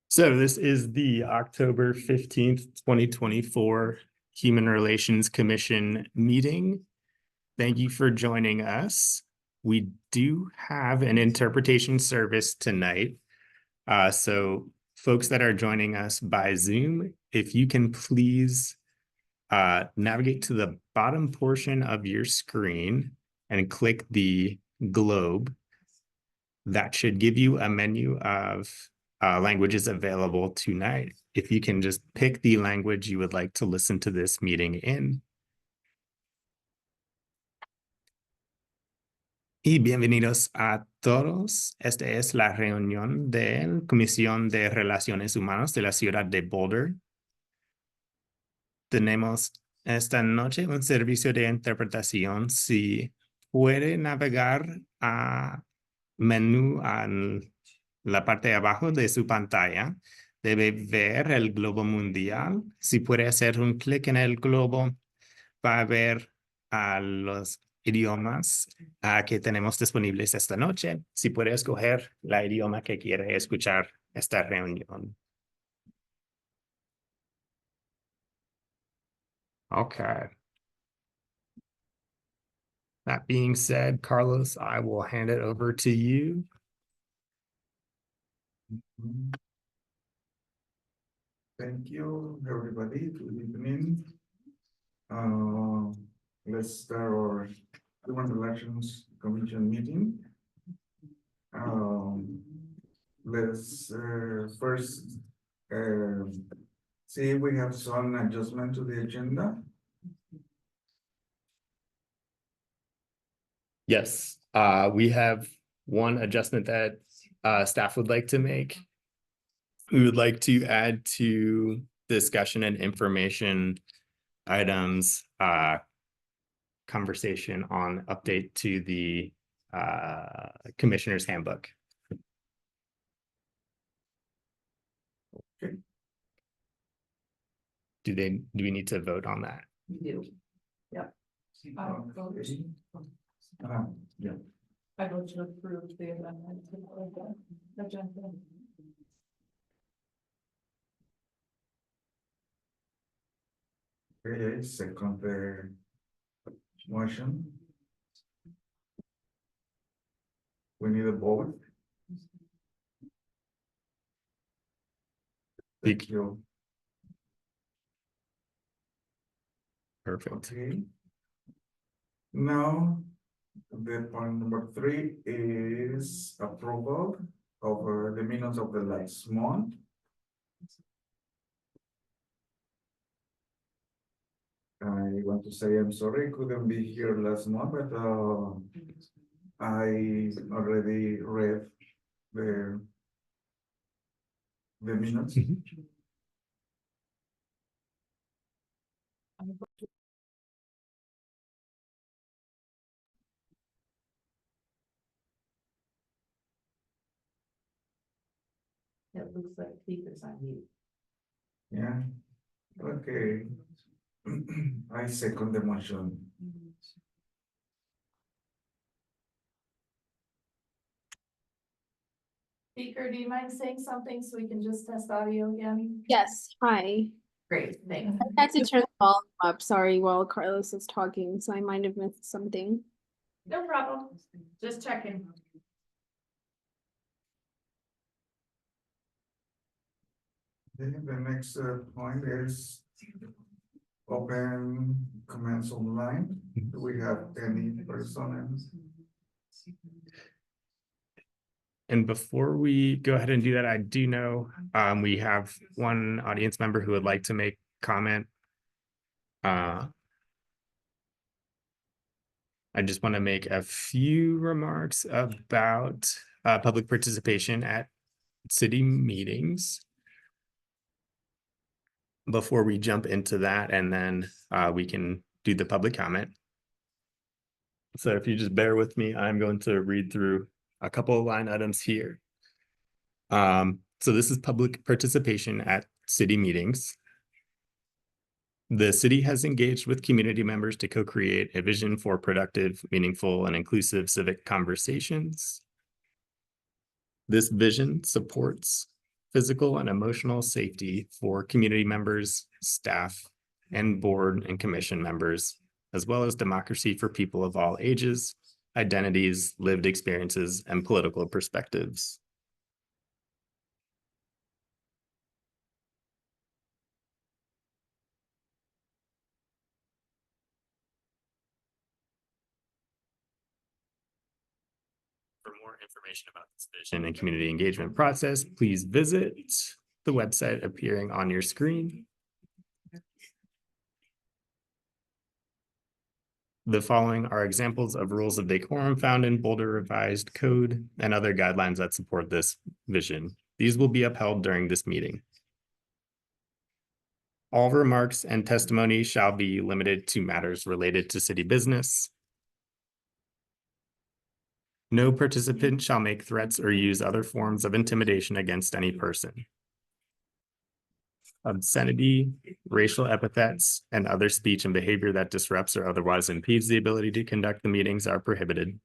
So this is the October 15th, 2024 Human Relations Commission meeting. Thank you for joining us. We do have an interpretation service tonight. So folks that are joining us by Zoom, if you can please navigate to the bottom portion of your screen and click the globe. That should give you a menu of languages available tonight. If you can just pick the language you would like to listen to this meeting in. Y bienvenidos a todos. Esta es la reunión de la Comisión de Relaciones Humanas de la ciudad de Boulder. Tenemos esta noche un servicio de interpretación. Si puede navegar a menú en la parte de abajo de su pantalla, debe ver el globo mundial. Si puede hacer un clic en el globo, va a ver a los idiomas que tenemos disponibles esta noche. Si puede escoger la idioma que quiere escuchar esta reunión. Okay. That being said, Carlos, I will hand it over to you. Thank you, everybody. Good evening. Let's start our Human Relations Commission meeting. Let's first see if we have some adjustment to the agenda. Yes, we have one adjustment that staff would like to make. We would like to add to discussion and information items, conversation on update to the Commissioner's Handbook. Okay. Do we need to vote on that? We do. Yep. Yeah. I vote to approve the amendment to the agenda. Okay, second the motion. We need a vote. Thank you. Perfect. Okay. Now, the point number 3 is approval of the minutes of the last month. I want to say I'm sorry I couldn't be here last month, but I already read the minutes. It looks like Peter's on mute. Yeah, okay. I second the motion. Speaker, do you mind saying something so we can just test audio again? Yes, hi. Great, thanks. I had to turn the volume up, sorry, while Carlos was talking, so I might have missed something. No problem. Just checking. The next point is open comments online. Do we have any persons? And before we go ahead and do that, I do know we have one audience member who would like to make comment. I just want to make a few remarks about public participation at city meetings before we jump into that, and then we can do the public comment. So if you just bear with me, I'm going to read through a couple of line items here. So this is public participation at city meetings. The city has engaged with community members to co-create a vision for productive, meaningful, and inclusive civic conversations. This vision supports physical and emotional safety for community members, staff, and board and commission members, as well as democracy for people of all ages, identities, lived experiences, and political perspectives. For more information about this vision and community engagement process, please visit the website appearing on your screen. The following are examples of rules of decorum found in Boulder Revised Code and other guidelines that support this vision. These will be upheld during this meeting. All remarks and testimony shall be limited to matters related to city business. No participant shall make threats or use other forms of intimidation against any person. Obscenity, racial epithets, and other speech and behavior that disrupts or otherwise impedes the ability to conduct the meetings are prohibited.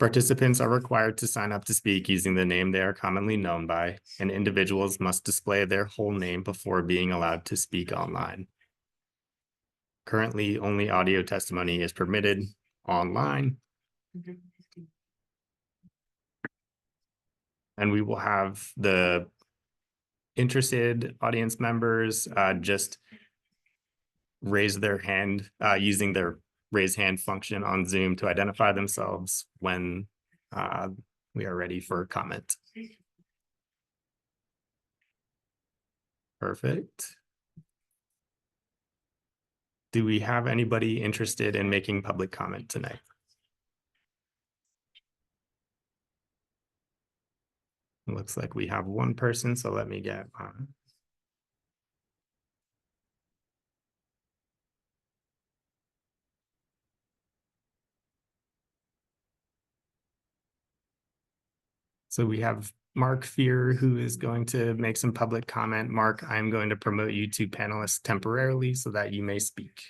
Participants are required to sign up to speak using the name they are commonly known by, and individuals must display their whole name before being allowed to speak online. Currently, only audio testimony is permitted online. And we will have the interested audience members just raise their hand using their raise hand function on Zoom to identify themselves when we are ready for comment. Perfect. Do we have anybody interested in making public comment tonight? It looks like we have one person, so let me get on. So we have Mark Fear, who is going to make some public comment. Mark, I'm going to promote you to panelist temporarily so that you may speak.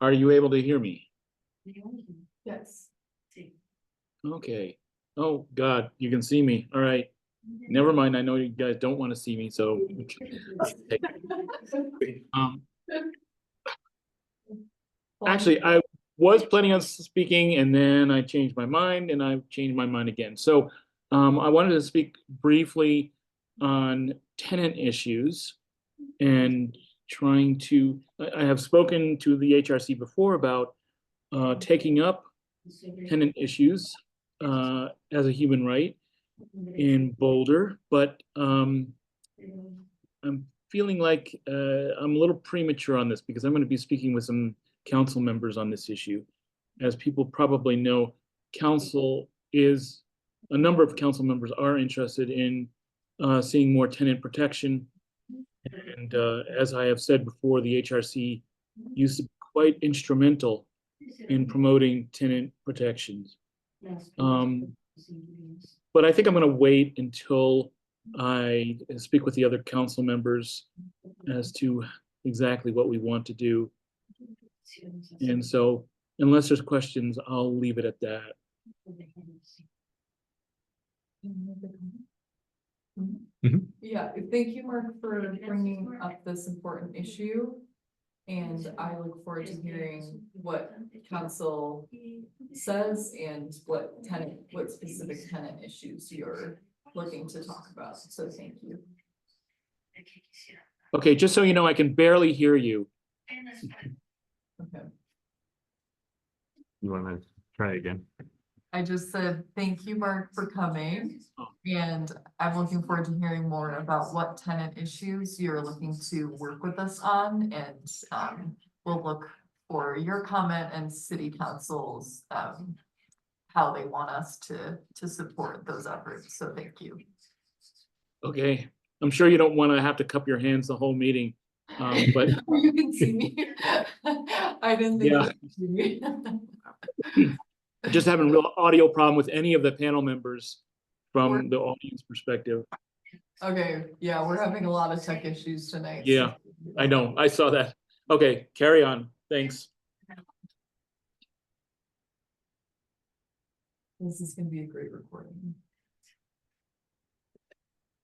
Are you able to hear me? Yes. Okay. Oh, God, you can see me. All right. Never mind. I know you guys don't want to see me, so. Actually, I was planning on speaking and then I changed my mind and I've changed my mind again. So I wanted to speak briefly on tenant issues and trying to, I have spoken to the HRC before about taking up tenant issues as a human right in Boulder, but I'm feeling like I'm a little premature on this because I'm going to be speaking with some council members on this issue. As people probably know, a number of council members are interested in seeing more tenant protection. And as I have said before, the HRC used to be quite instrumental in promoting tenant protections. But I think I'm going to wait until I speak with the other council members as to exactly what we want to do. And so, unless there's questions, I'll leave it at that. Yeah, thank you, Mark, for bringing up this important issue. And I look forward to hearing what council says and what specific tenant issues you're looking to talk about. So thank you. Okay, just so you know, I can barely hear you. Okay. You want to try again? I just said, thank you, Mark, for coming. And I'm looking forward to hearing more about what tenant issues you're looking to work with us on. And we'll look for your comment and city council's how they want us to support those efforts. So thank you. Okay, I'm sure you don't want to have to cup your hands the whole meeting, but You can see me. I didn't think. Yeah. It was Just having real audio problem with any of the panel members from the audience perspective. Okay, yeah, we're having a lot of tech issues tonight. so- Yeah, I know, I saw that. Okay, carry on. Thanks. This is gonna be a great recording.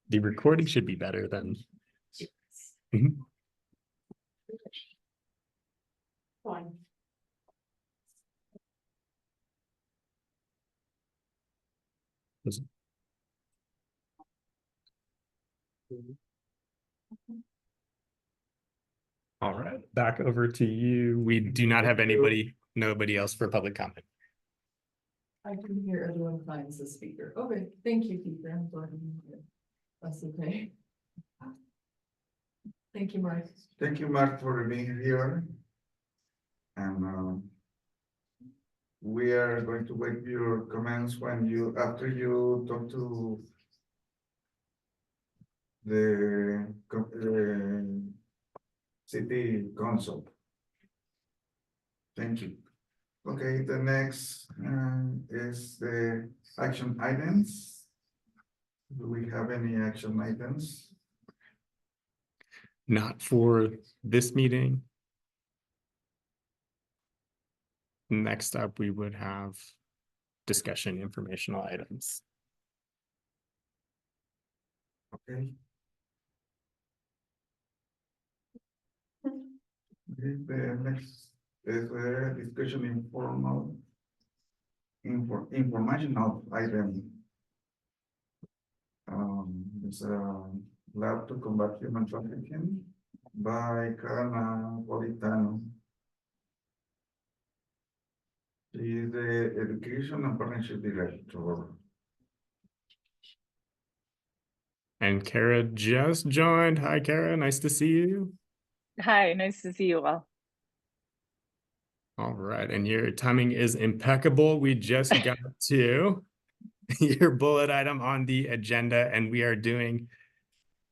The recording should be better than. Mhm. Fine. All right, back over to you. We do not have nobody else for public comment. I can hear everyone finds the speaker. Okay, thank you, Peter. I'm glad you did it. That's okay. Thank you, Mark. Thank you, Mark, for being here. And we are going to wait your comments after you talk to the city council. Thank you. Okay, the next is the action items. Do we have any action items? Not for this meeting. Next up, we would have discussion informational items. Okay. The next is a discussion informational item. It's a lab to combat human trafficking by Carla Politano. She is the Education and Partnership Director. And Kara just joined. Hi, Kara. Nice to see you. Hi, nice to see you all. All right. And your timing is impeccable. We just got to your bullet item on the agenda, and we are doing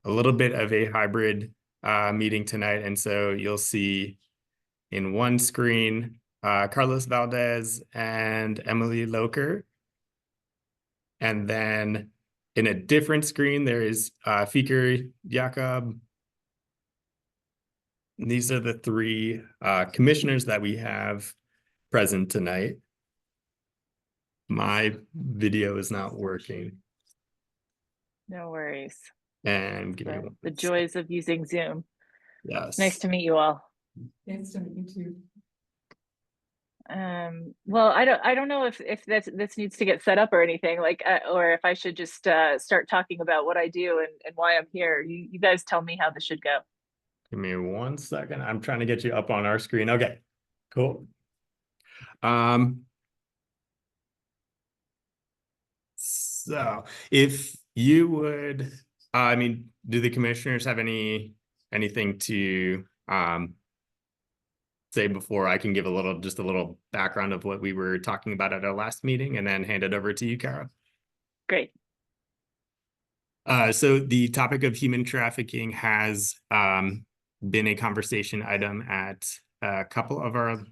a little bit of a hybrid meeting tonight. And so you'll see in one screen, Carlos Valdez and Emily Loker. And then in a different screen, there is Fikir Jakob. These are the three commissioners that we have present tonight. My video is not working. No worries. And give me The, one the sec. joys of using Zoom. Yes. Nice to meet you all. Nice to meet you too. Well, I don't know if this needs to get set up or anything, like, or if I should just start talking about what I do and why I'm here. You guys tell me how this should go. Give me 1 second. I'm trying to get you up on our screen. Okay, cool. So if you would, I mean, do the commissioners have anything to say before I can give just a little background of what we were talking about at our last meeting and then hand it over to you, Kara? Great. So the topic of human trafficking has been a conversation item at a couple of our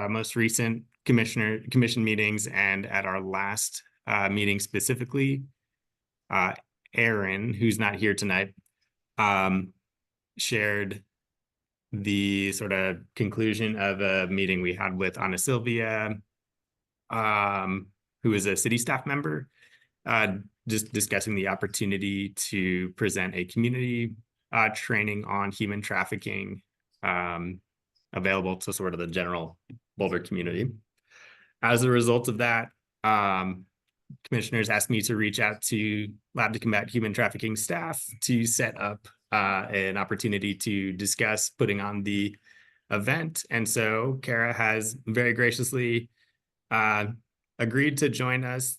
most recent commission meetings, and at our last meeting specifically. Aaron, who's not here tonight, shared the sort of conclusion of a meeting we had with Ana Silvia, who is a city staff member, just discussing the opportunity to present a community training on human trafficking available to sort of the general Boulder community. As a result of that, commissioners asked me to reach out to Lab to Combat Human Trafficking staff to set up an opportunity to discuss putting on the event. And so Kara has very graciously agreed to join us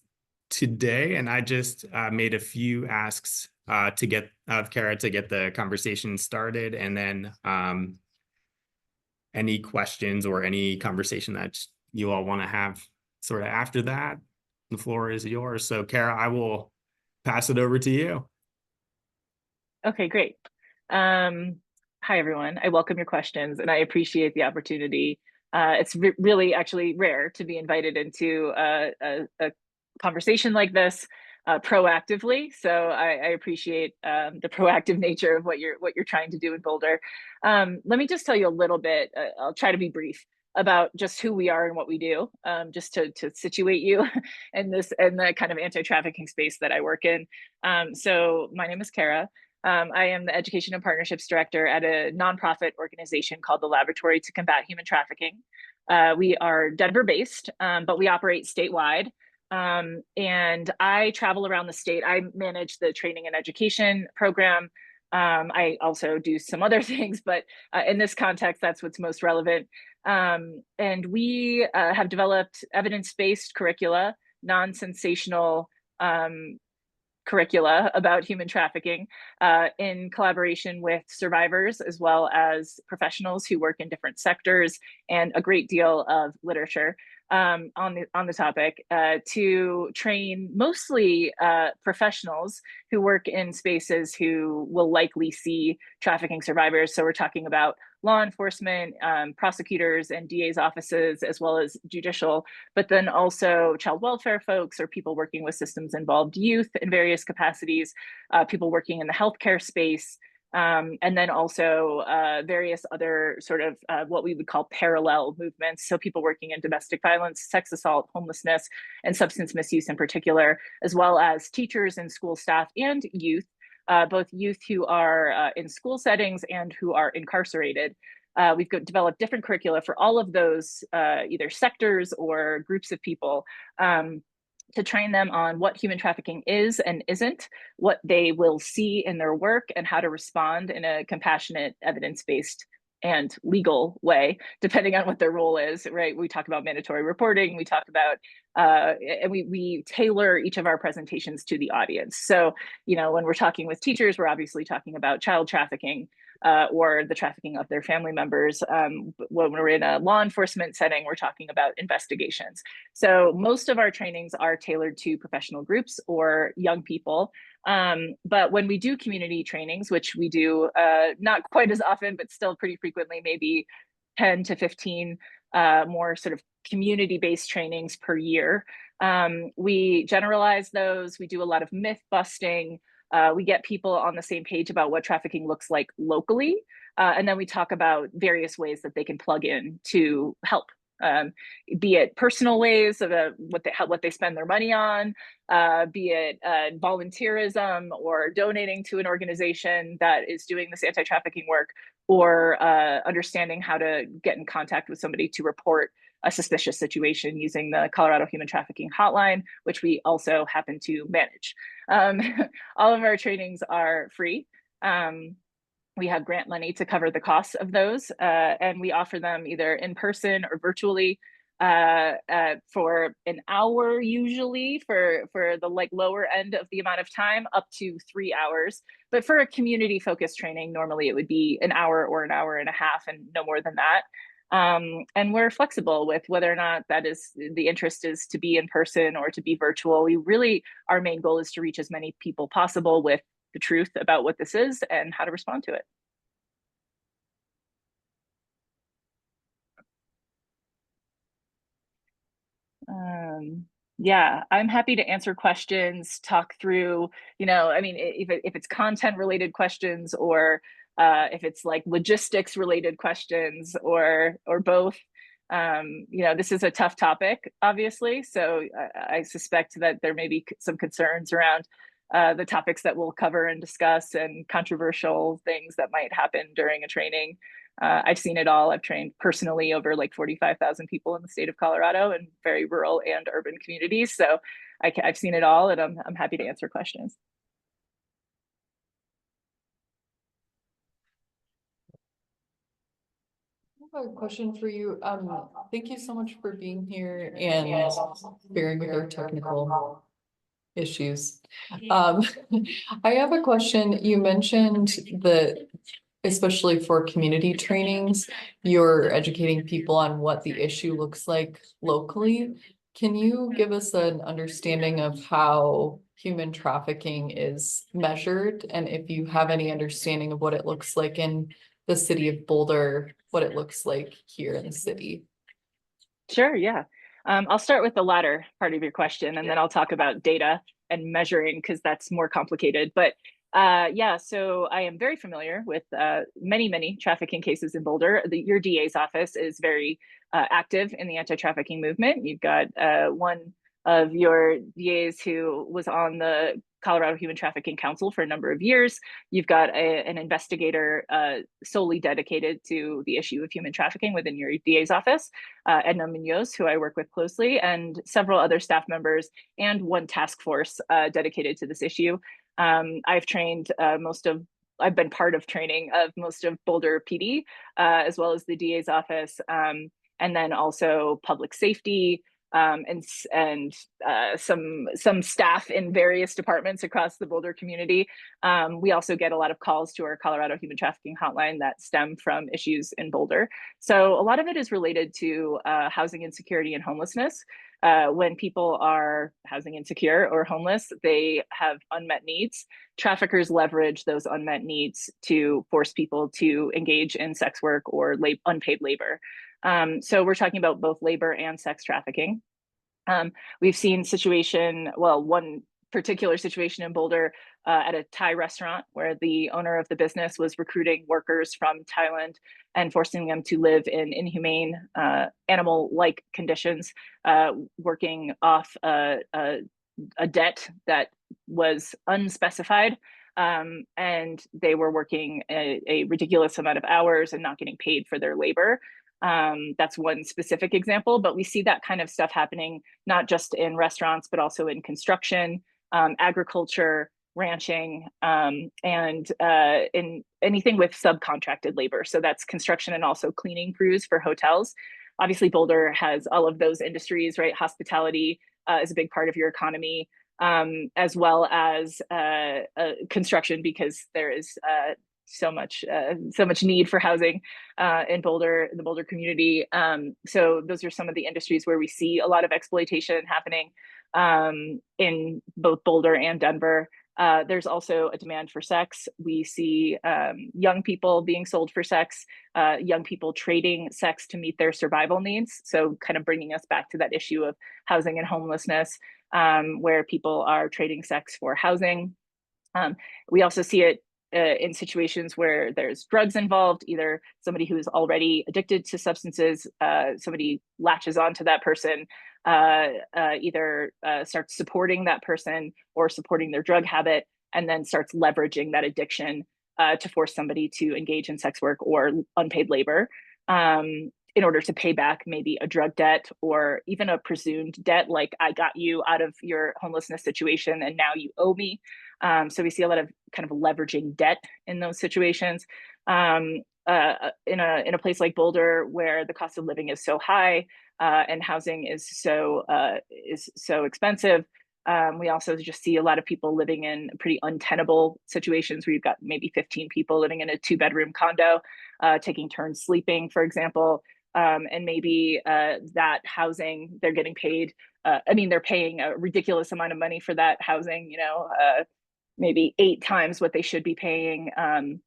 today. And I just made a few asks to get Kara to get the conversation started. And then any questions or any conversation that you all want to have sort of after that, the floor is yours. So Kara, I will pass it over to you. Okay, great. Hi, everyone. I welcome your questions and I appreciate the opportunity It's really actually rare to be invited into a conversation like this proactively. So I appreciate the proactive nature of what you're trying to do in Boulder. Let me just tell you a little bit. I'll try to be brief about just who we are and what we do, just to situate you in the kind of anti-trafficking space that I work in. So my name is Kara. I am the Education and Partnerships Director at a nonprofit organization called the Laboratory to Combat Human Trafficking. We are Denver-based, but we operate statewide. And I travel around the state. I manage the training and education program. I also do some other things, but in this context, that's what's most relevant. And we have developed evidence-based curricula, non-sensational curricula about human trafficking in collaboration with survivors as well as professionals who work in different sectors, and a great deal of literature on the topic to train mostly professionals who work in spaces who will likely see trafficking survivors. So we're talking about law enforcement, prosecutors and DA's offices, as well as judicial, but then also child welfare folks or people working with systems involved youth in various capacities, people working in the healthcare space, and then also various other sort of what we would call parallel movements. So people working in domestic violence, sex assault, homelessness, and substance misuse in particular, as well as teachers and school staff and youth, both youth who are in school settings and who are incarcerated. We've developed different curricula for all of those either sectors or groups of people, to train them on what human trafficking is and isn't, what they will see in their work, and how to respond in a compassionate, evidence-based and legal way, depending on what their role is, right? We talk about mandatory reporting, we talk about, and we tailor each of our presentations to the audience. So, you know, when we're talking with teachers, we're obviously talking about child trafficking, or the trafficking of their family members. When we're in a law enforcement setting, we're talking about investigations. So most of our trainings are tailored to professional groups or young people. But when we do community trainings, which we do not quite as often, but still pretty frequently, maybe 10 to 15 more sort of community-based trainings per year, we generalize those. We do a lot of myth busting. We get people on the same page about what trafficking looks like locally. And then we talk about various ways that they can plug in to help, be it personal ways of what they spend their money on, be it volunteerism or donating to an organization that is doing this anti-trafficking work, or understanding how to get in contact with somebody to report a suspicious situation using the Colorado Human Trafficking Hotline, which we also happen to manage. All of our trainings are free. We have grant money to cover the costs of those, and we offer them either in person or virtually for an hour, usually for the like lower end of the amount of time, up to 3 hours. But for a community focused training, normally it would be an hour or an hour and a half, and no more than that. And we're flexible with whether or not that is the interest is to be in person or to be virtual. We really, our main goal is to reach as many people possible with the truth about what this is and how to respond to it. Yeah, I'm happy to answer questions, talk through, you know, I mean, if it's content related questions, or if it's like logistics related questions, or both. You know, this is a tough topic, obviously. So I suspect that there may be some concerns around the topics that we'll cover and discuss, and controversial things that might happen during a training. I've seen it all. I've trained personally over like 45,000 people in the state of Colorado, in very rural and urban communities. So I've seen it all, and I'm happy to answer questions. I have a question for you. Thank you so much for being here and bearing with our technical issues. I have a question. You mentioned that, especially for community trainings, you're educating people on what the issue looks like locally. Can you give us an understanding of how human trafficking is measured, and if you have any understanding of what it looks like in the city of Boulder, what it looks like here in the city? Sure, yeah. I'll start with the latter part of your question, and then I'll talk about data and measuring because that's more complicated. But yeah, so I am very familiar with many trafficking cases in Boulder. Your DA's office is very active in the anti-trafficking movement. You've got one of your DAs who was on the Colorado Human Trafficking Council for a number of years. You've got an investigator solely dedicated to the issue of human trafficking within your DA's office, Edna Munoz, who I work with closely, and several other staff members, and one task force dedicated to this issue. I've trained I've been part of training of most of Boulder PD, as well as the DA's office, and then also public safety, and some staff in various departments across the Boulder community. We also get a lot of calls to our Colorado Human Trafficking Hotline that stem from issues in Boulder. So a lot of it is related to housing insecurity and homelessness. When people are housing insecure or homeless, they have unmet needs. Traffickers leverage those unmet needs to force people to engage in sex work or unpaid labor. So we're talking about both labor and sex trafficking. We've seen one particular situation in Boulder at a Thai restaurant where the owner of the business was recruiting workers from Thailand and forcing them to live in inhumane animal-like conditions, working off a debt that was unspecified. And they were working a ridiculous amount of hours and not getting paid for their labor. That's one specific example, but we see that kind of stuff happening not just in restaurants, but also in construction, agriculture, ranching, and in anything with subcontracted labor. So that's construction and also cleaning crews for hotels. Obviously, Boulder has all of those industries, right? Hospitality is a big part of your economy, as well as construction, because there is so much need for housing in Boulder, the Boulder community. So those are some of the industries where we see a lot of exploitation happening in both Boulder and Denver. There's also a demand for sex. We see young people being sold for sex, young people trading sex to meet their survival needs. So kind of bringing us back to that issue of housing and homelessness, where people are trading sex for housing. We also see it in situations where there's drugs involved, either somebody who is already addicted to substances, somebody latches onto that person, either starts supporting that person or supporting their drug habit, and then starts leveraging that addiction to force somebody to engage in sex work or unpaid labor in order to pay back maybe a drug debt or even a presumed debt, like I got you out of your homelessness situation and now you owe me. So we see a lot of kind of leveraging debt in those situations. In a place like Boulder, where the cost of living is so high and housing is so expensive, we also just see a lot of people living in pretty untenable situations where you've got maybe 15 people living in a 2-bedroom condo, taking turns sleeping, for example. And maybe that housing, they're getting paid. They're paying a ridiculous amount of money for that housing, maybe 8 times what they should be paying. And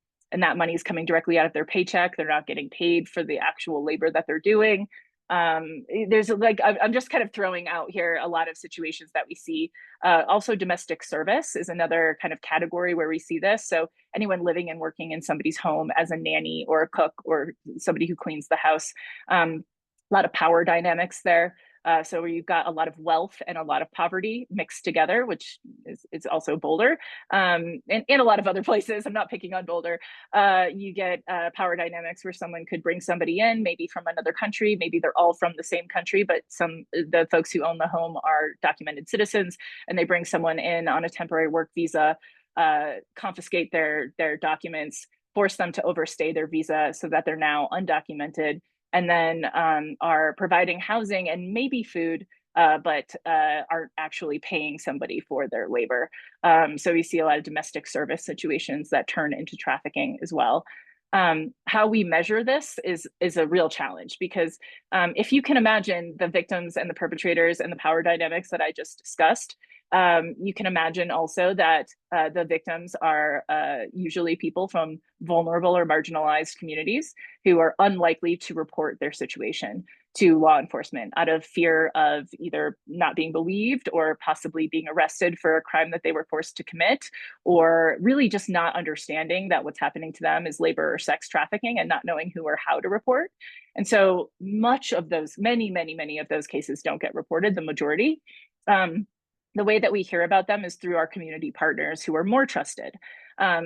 that money is coming directly out of their paycheck. They're not getting paid for the actual labor that they're doing. There's I'm just kind of throwing out here a lot of situations that we see. Also, domestic service is another kind of category where we see this. So anyone living and working in somebody's home as a nanny or a cook or somebody who cleans the house. A lot of power dynamics there. So where you've got a lot of wealth and a lot of poverty mixed together, which is also Boulder, and a lot of other places. I'm not picking on Boulder. You get power dynamics where someone could bring somebody in, maybe from another country, maybe they're all from the same country, but the folks who own the home are documented citizens, and they bring someone in on a temporary work visa, confiscate their documents, force them to overstay their visa so that they're now undocumented, and then are providing housing and maybe food, but aren't actually paying somebody for their labor. So we see a lot of domestic service situations that turn into trafficking as well. How we measure this is a real challenge, because if you can imagine the victims and the perpetrators and the power dynamics that I just discussed, you can imagine also that the victims are usually people from vulnerable or marginalized communities who are unlikely to report their situation. to law enforcement out of fear of either not being believed or possibly being arrested for a crime that they were forced to commit, or really just not understanding that what's happening to them is labor or sex trafficking and not knowing who or how to report. And so much of those, many of those cases don't get reported, the majority. The way that we hear about them is through our community partners who are more trusted.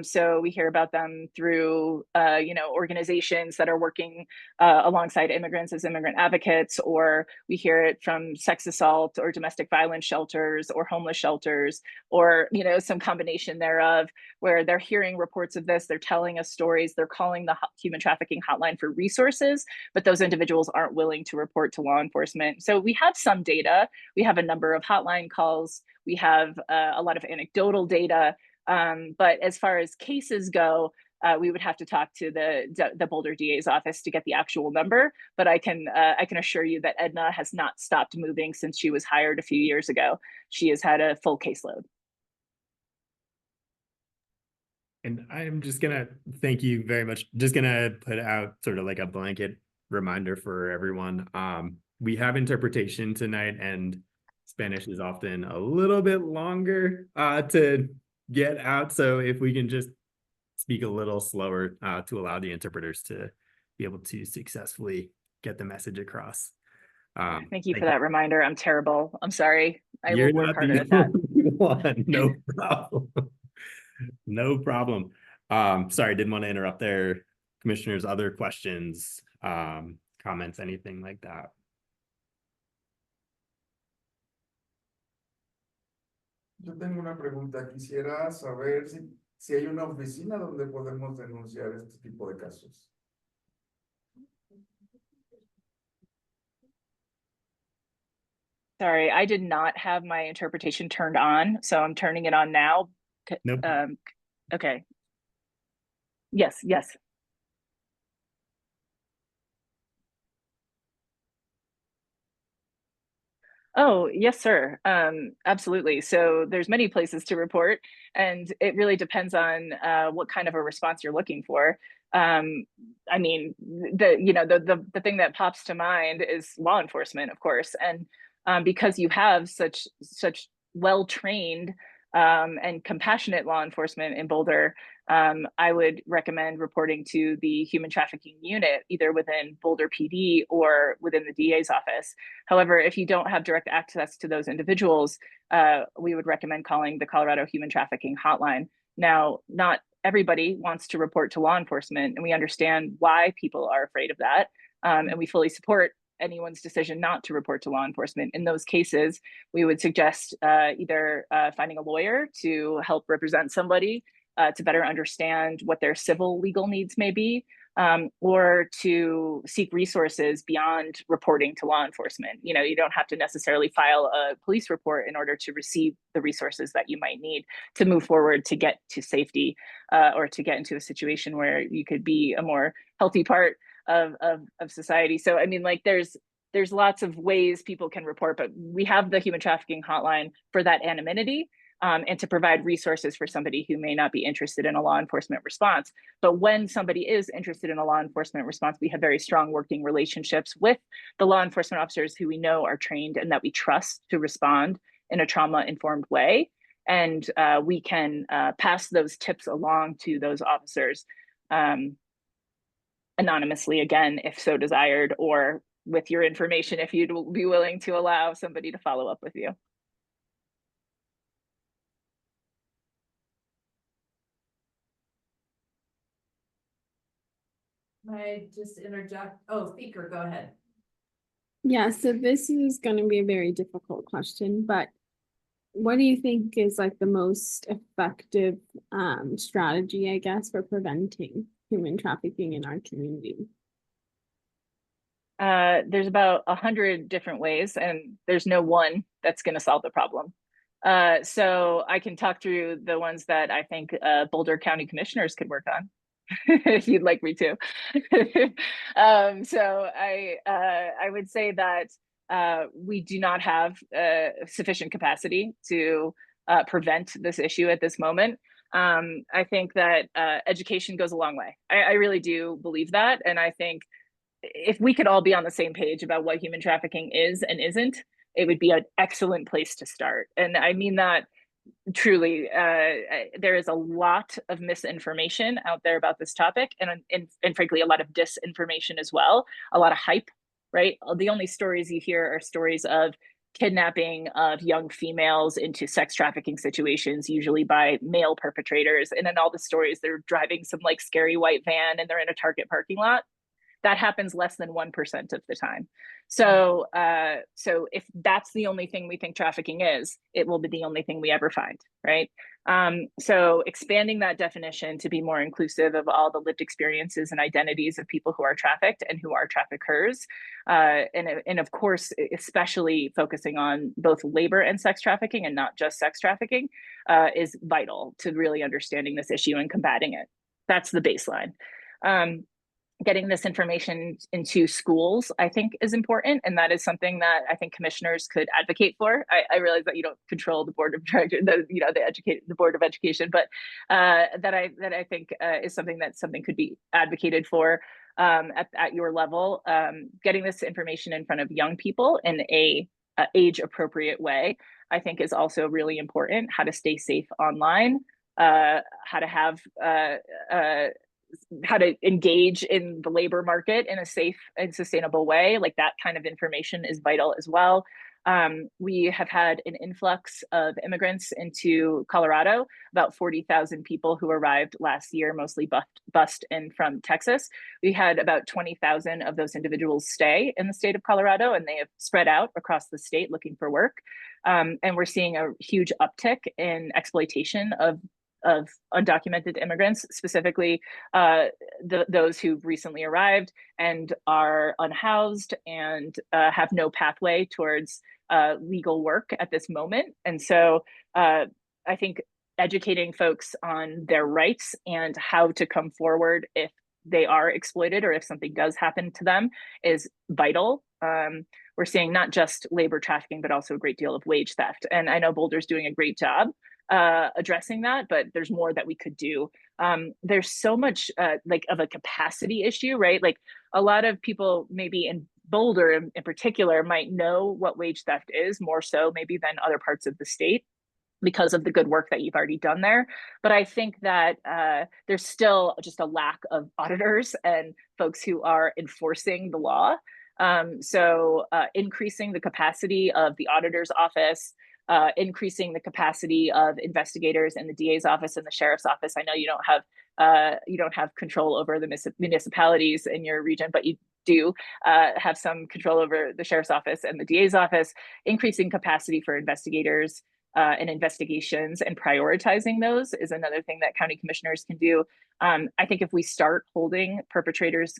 So we hear about them through, organizations that are working alongside immigrants as immigrant advocates, or we hear it from sex assault or domestic violence shelters or homeless shelters, or, some combination thereof, where they're hearing reports of this, they're telling us stories, they're calling the human trafficking hotline for resources, but those individuals aren't willing to report to law enforcement. So we have some data, we have a number of hotline calls, we have a lot of anecdotal data, but as far as cases go, we would have to talk to the Boulder DA's office to get the actual number. But I can assure you that Edna has not stopped moving since she was hired a few years ago. She has had a full caseload. And I'm just gonna thank you very much. Just gonna put out sort of like a blanket reminder for everyone. We have interpretation tonight, and Spanish is often a little bit longer to get out. So if we can just speak a little slower to allow the interpreters to be able to successfully get the message across. Thank you for that reminder. I'm terrible. I'm sorry. I You're will work not harder the at that. only one. No problem. No problem. Sorry, didn't want to interrupt there. Commissioners, other questions, comments, anything like that? Yo tengo una pregunta. Quisiera saber si hay una oficina donde podemos denunciar este tipo de casos. Sorry, I did not have my interpretation turned on, so I'm turning it on now. Nope. Okay. Yes. Oh, yes, sir. Absolutely. So there's many places to report, and it really depends on what kind of a response you're looking for. I mean, the thing that pops to mind is law enforcement, of course, and because you have such well-trained and compassionate law enforcement in Boulder, I would recommend reporting to the human trafficking unit, either within Boulder PD or within the DA's office. However, if you don't have direct access to those individuals, we would recommend calling the Colorado Human Trafficking Hotline. Now, not everybody wants to report to law enforcement, and we understand why people are afraid of that. And we fully support anyone's decision not to report to law enforcement. In those cases, we would suggest either finding a lawyer to help represent somebody to better understand what their civil legal needs may be, or to seek resources beyond reporting to law enforcement. You don't have to necessarily file a police report in order to receive the resources that you might need to move forward to get to safety, or to get into a situation where you could be a more healthy part of society. So I mean, like there's lots of ways people can report, but we have the human trafficking hotline for that anonymity, and to provide resources for somebody who may not be interested in a law enforcement response. But when somebody is interested in a law enforcement response, we have very strong working relationships with the law enforcement officers who we know are trained and that we trust to respond in a trauma-informed way. And we can pass those tips along to those officers anonymously, again, if so desired, or with your information, if you'd be willing to allow somebody to follow up with you. I just interject? Oh, speaker, go ahead. Yeah, so this is going to be a very difficult question, but what do you think is like the most effective strategy, I guess, for preventing human trafficking in our community? There's about 100 different ways, and there's no one that's going to solve the problem. So I can talk through the ones that I think Boulder County commissioners could work on, if you'd like me to. So I would say that we do not have sufficient capacity to prevent this issue at this moment. I think that education goes a long way. I really do believe that, and I think if we could all be on the same page about what human trafficking is and isn't, it would be an excellent place to start. And I mean that truly. There is a lot of misinformation out there about this topic, and frankly, a lot of disinformation as well, a lot of hype, right? The only stories you hear are stories of kidnapping of young females into sex trafficking situations, usually by male perpetrators. And in all the stories, they're driving some like scary white van and they're in a Target parking lot. That happens less than 1% of the time. So, so if that's the only thing we think trafficking is, it will be the only thing we ever find, right? So expanding that definition to be more inclusive of all the lived experiences and identities of people who are trafficked and who are traffickers, and of course, especially focusing on both labor and sex trafficking and not just sex trafficking, is vital to really understanding this issue and combating it. That's the baseline. Getting this information into schools, I think, is important. And that is something that I think commissioners could advocate for. I realize that you don't control the board of directors, the board of education, but that I think is something could be advocated for at your level. Getting this information in front of young people in a age appropriate way, I think, is also really important. How to stay safe online, how to have how to engage in the labor market in a safe and sustainable way. Like that kind of information is vital as well. We have had an influx of immigrants into Colorado, about 40,000 people who arrived last year, mostly bussed in from Texas. We had about 20,000 of those individuals stay in the state of Colorado, and they have spread out across the state looking for work. And we're seeing a huge uptick in exploitation of undocumented immigrants, specifically those who've recently arrived and are unhoused and have no pathway towards legal work at this moment. And so I think educating folks on their rights and how to come forward if they are exploited or if something does happen to them is vital. We're seeing not just labor trafficking, but also a great deal of wage theft. And I know Boulder's doing a great job addressing that, but there's more that we could do. There's so much like of a capacity issue, right? Like a lot of people maybe in Boulder in particular might know what wage theft is more so maybe than other parts of the state because of the good work that you've already done there. But I think that there's still just a lack of auditors and folks who are enforcing the law. So increasing the capacity of the auditor's office, increasing the capacity of investigators in the DA's office and the sheriff's office. I know you don't have control over the municipalities in your region, but you do have some control over the sheriff's office and the DA's office. Increasing capacity for investigators and investigations and prioritizing those is another thing that county commissioners can do. I think if we start holding perpetrators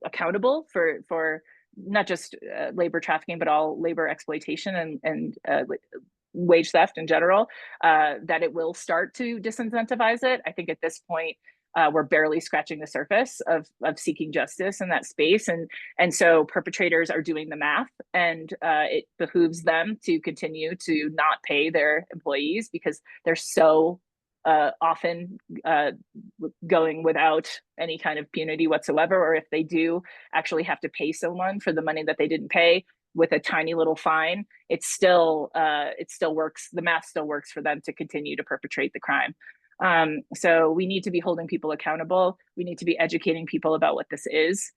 accountable for not just labor trafficking, but all labor exploitation and wage theft in general, that it will start to disincentivize it. I think at this point, we're barely scratching the surface of seeking justice in that space. And so perpetrators are doing the math, and it behooves them to continue to not pay their employees because they're so often going without any kind of punity whatsoever, or if they do actually have to pay someone for the money that they didn't pay with a tiny little fine, it still works. The math still works for them to continue to perpetrate the crime. So we need to be holding people accountable. We need to be educating people about what this is.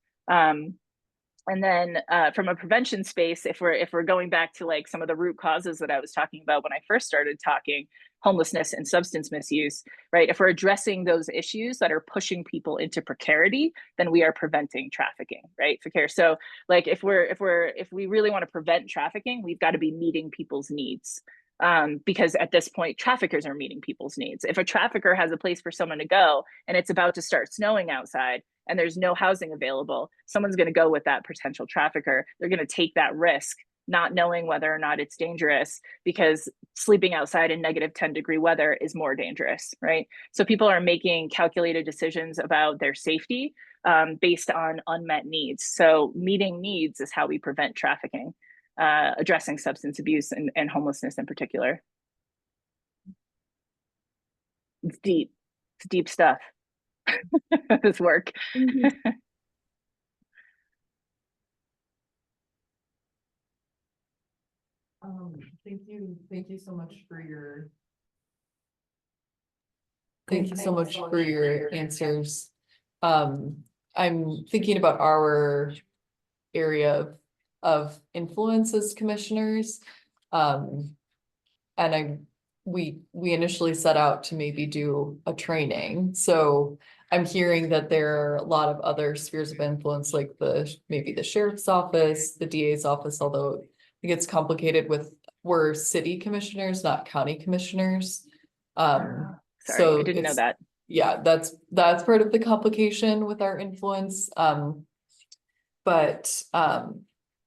And then from a prevention space, if we're going back to like some of the root causes that I was talking about when I first started talking, homelessness and substance misuse, right? If we're addressing those issues that are pushing people into precarity, then we are preventing trafficking, right? So like if we really want to prevent trafficking, we've got to be meeting people's needs. Because at this point, traffickers are meeting people's needs. If a trafficker has a place for someone to go and it's about to start snowing outside and there's no housing available, someone's going to go with that potential trafficker. They're going to take that risk, not knowing whether or not it's dangerous, because sleeping outside in -10-degree weather is more dangerous, right? So people are making calculated decisions about their safety based on unmet needs. So meeting needs is how we prevent trafficking. Addressing substance abuse and homelessness in particular. It's deep stuff, this work. Mhm. Thank you so much for your. Thank you so much for your answers. I'm thinking about our area of influence as commissioners. And we initially set out to maybe do a training, so I'm hearing that there are a lot of other spheres of influence, like maybe the sheriff's office, the DA's office, although it gets complicated we're city commissioners, not county commissioners. Sorry, So I didn't know it's- that. Yeah, that's part of the complication with our influence. But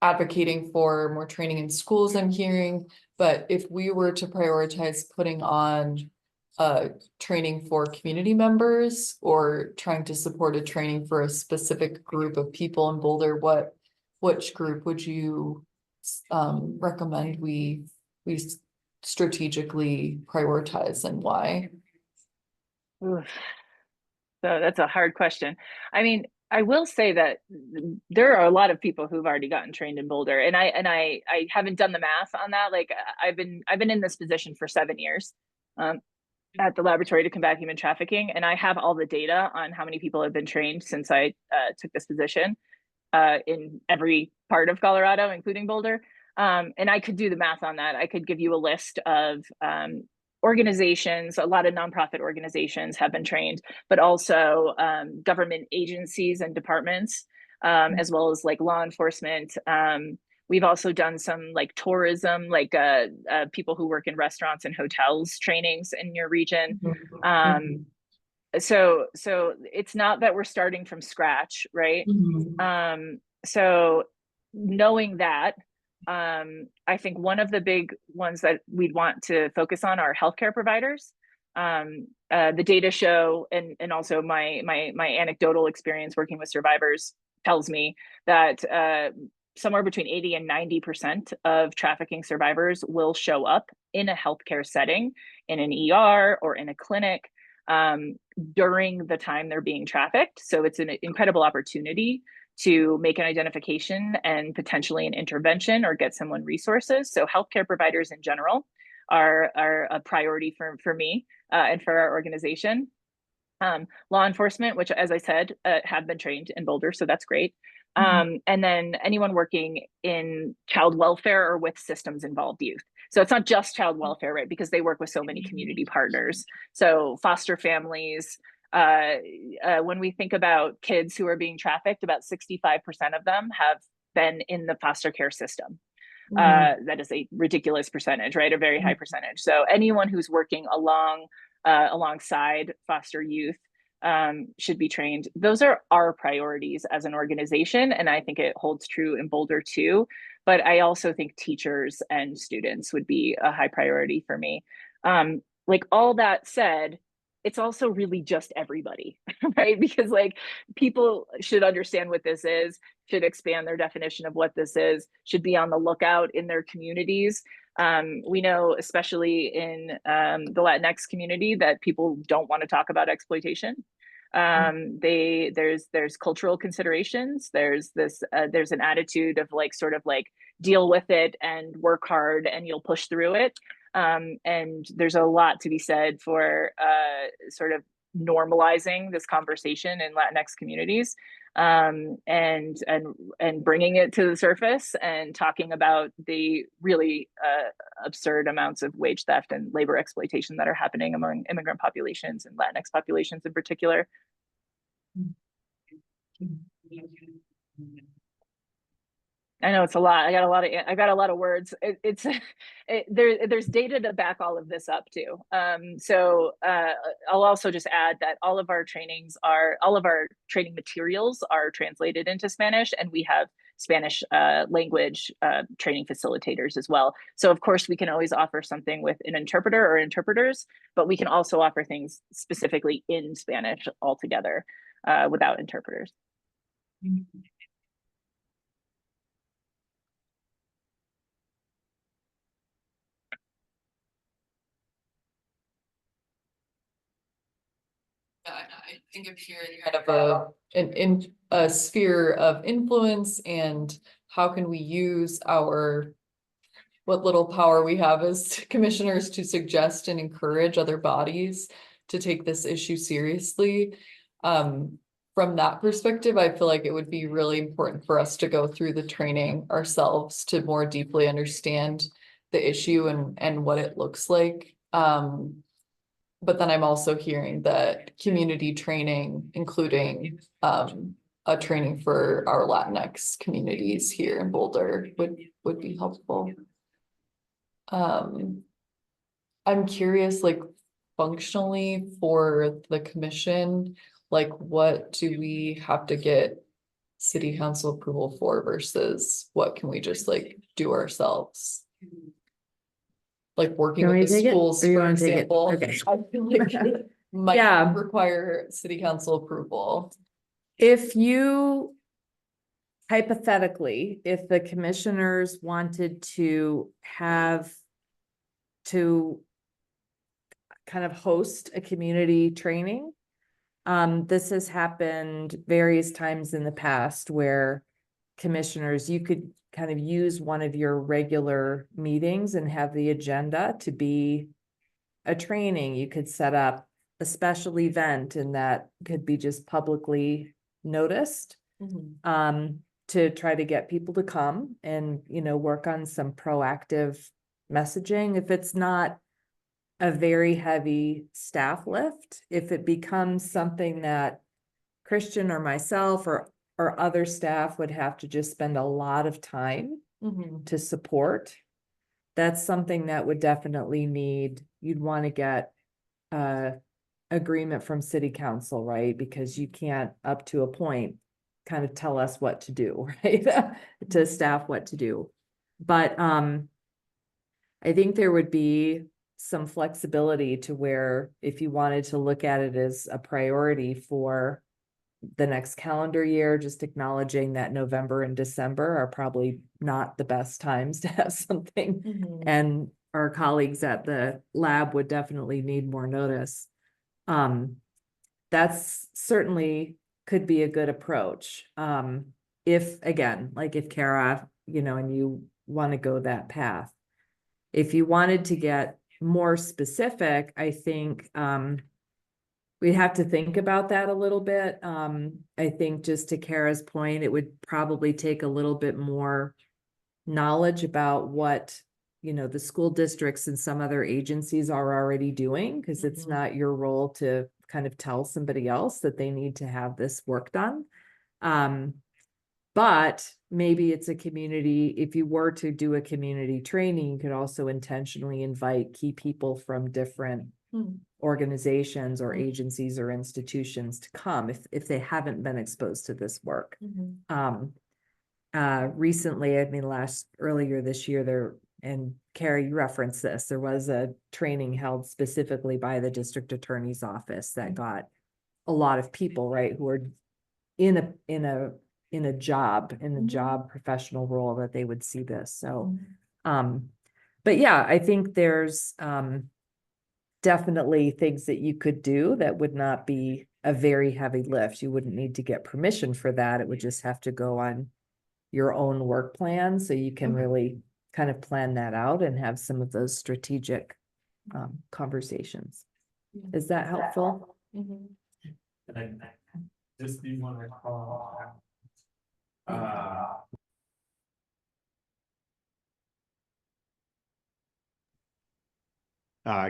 advocating for more training in schools, I'm hearing, but if we were to prioritize putting on training for community members or trying to support a training for a specific group of people in Boulder, which group would you recommend we strategically prioritize and why? Oof. So that's a hard question. I mean, I will say that there are a lot of people who've already gotten trained in Boulder, and I haven't done the math on that. Like I've been in this position for 7 years at the Laboratory to Combat Human Trafficking, and I have all the data on how many people have been trained since I took this position in every part of Colorado, including Boulder. And I could do the math on that. I could give you a list of organizations. A lot of nonprofit organizations have been trained, but also government agencies and departments, as well as like law enforcement. We've also done some like tourism, like people who work in restaurants and hotels trainings in your region. So it's not that we're starting from scratch, right? So knowing that, I think one of the big ones that we'd want to focus on are healthcare providers. The data show, and also my anecdotal experience working with survivors tells me that somewhere between 80 and 90% of trafficking survivors will show up in a healthcare setting, in an ER or in a clinic during the time they're being trafficked. So it's an incredible opportunity to make an identification and potentially an intervention or get someone resources. So healthcare providers in general are a priority for me and for our organization. Law enforcement, which, as I said, have been trained in Boulder, so that's great. And then anyone working in child welfare or with systems involved youth. So it's not just child welfare, right? Because they work with so many community partners. So foster families. When we think about kids who are being trafficked, about 65% of them have been in the foster care system. That is a ridiculous percentage, right? A very high percentage. So anyone who's working alongside foster youth should be trained. Those are our priorities as an organization, and I think it holds true in Boulder too. But I also think teachers and students would be a high priority for me. Like all that said, it's also really just everybody, right? Because like people should understand what this is, should expand their definition of what this is, should be on the lookout in their communities. We know, especially in the Latinx community, that people don't want to talk about exploitation. There's cultural considerations. There's an attitude of like sort of like deal with it and work hard and you'll push through it. And there's a lot to be said for sort of normalizing this conversation in Latinx communities, and bringing it to the surface and talking about the really absurd amounts of wage theft and labor exploitation that are happening among immigrant populations and Latinx populations in particular. I know it's a lot. I got a lot of words. There's data to back all of this up too. So I'll also just add that all of our training materials are translated into Spanish, and we have Spanish language training facilitators as well. So of course we can always offer something with an interpreter or interpreters, but we can also offer things specifically in Spanish altogether without interpreters. I think I'm hearing kind of a sphere of influence, and how can we use our what little power we have as commissioners to suggest and encourage other bodies to take this issue seriously. From that perspective, I feel like it would be really important for us to go through the training ourselves to more deeply understand the issue and what it looks like. But then I'm also hearing that community training, including a training for our Latinx communities here in Boulder would be helpful. I'm curious, like functionally for the commission, like what do we have to get city council approval for versus what can we just like do ourselves? Like working You want with me the to take it, schools, or you for wanna take it? example, Okay. I feel like might Yeah. require city council approval. If you, hypothetically, if the commissioners wanted to have to kind of host a community training, this has happened various times in the past where commissioners, you could kind of use one of your regular meetings and have the agenda to be a training. You could set up a special event and that could be just publicly noticed, to try to get people to come and, you know, work on some proactive messaging. If it's not a very heavy staff lift, if it becomes something that Christian or myself or other staff would have to just spend a lot of time to support, that's something that would definitely need, you'd want to get agreement from city council, right? Because you can't, up to a point, kind of tell us what to do, right? To staff what to do. But I think there would be some flexibility to where if you wanted to look at it as a priority for the next calendar year, just acknowledging that November and December are probably not the best times to have something. And our colleagues at the lab would definitely need more notice. That's certainly could be a good approach. If, again, like if Kara, you know, and you want to go that path. If you wanted to get more specific, I think, we'd have to think about that a little bit. I think just to Kara's point, it would probably take a little bit more knowledge about what, you know, the school districts and some other agencies are already doing, because it's not your role to kind of tell somebody else that they need to have this work done. But maybe it's a community, if you were to do a community training, you could also intentionally invite key people from different organizations or agencies or institutions to come if they haven't been exposed to this work. Recently, I mean, earlier this year there, and Carrie, you referenced this, there was a training held specifically by the district attorney's office that got a lot of people, right, who are in a job professional role that they would see this. So, but yeah, I think there's definitely things that you could do that would not be a very heavy lift. You wouldn't need to get permission for that. It would just have to go on your own work plan, so you can really kind of plan that out and have some of those strategic conversations. Is that helpful? Just do you want to call?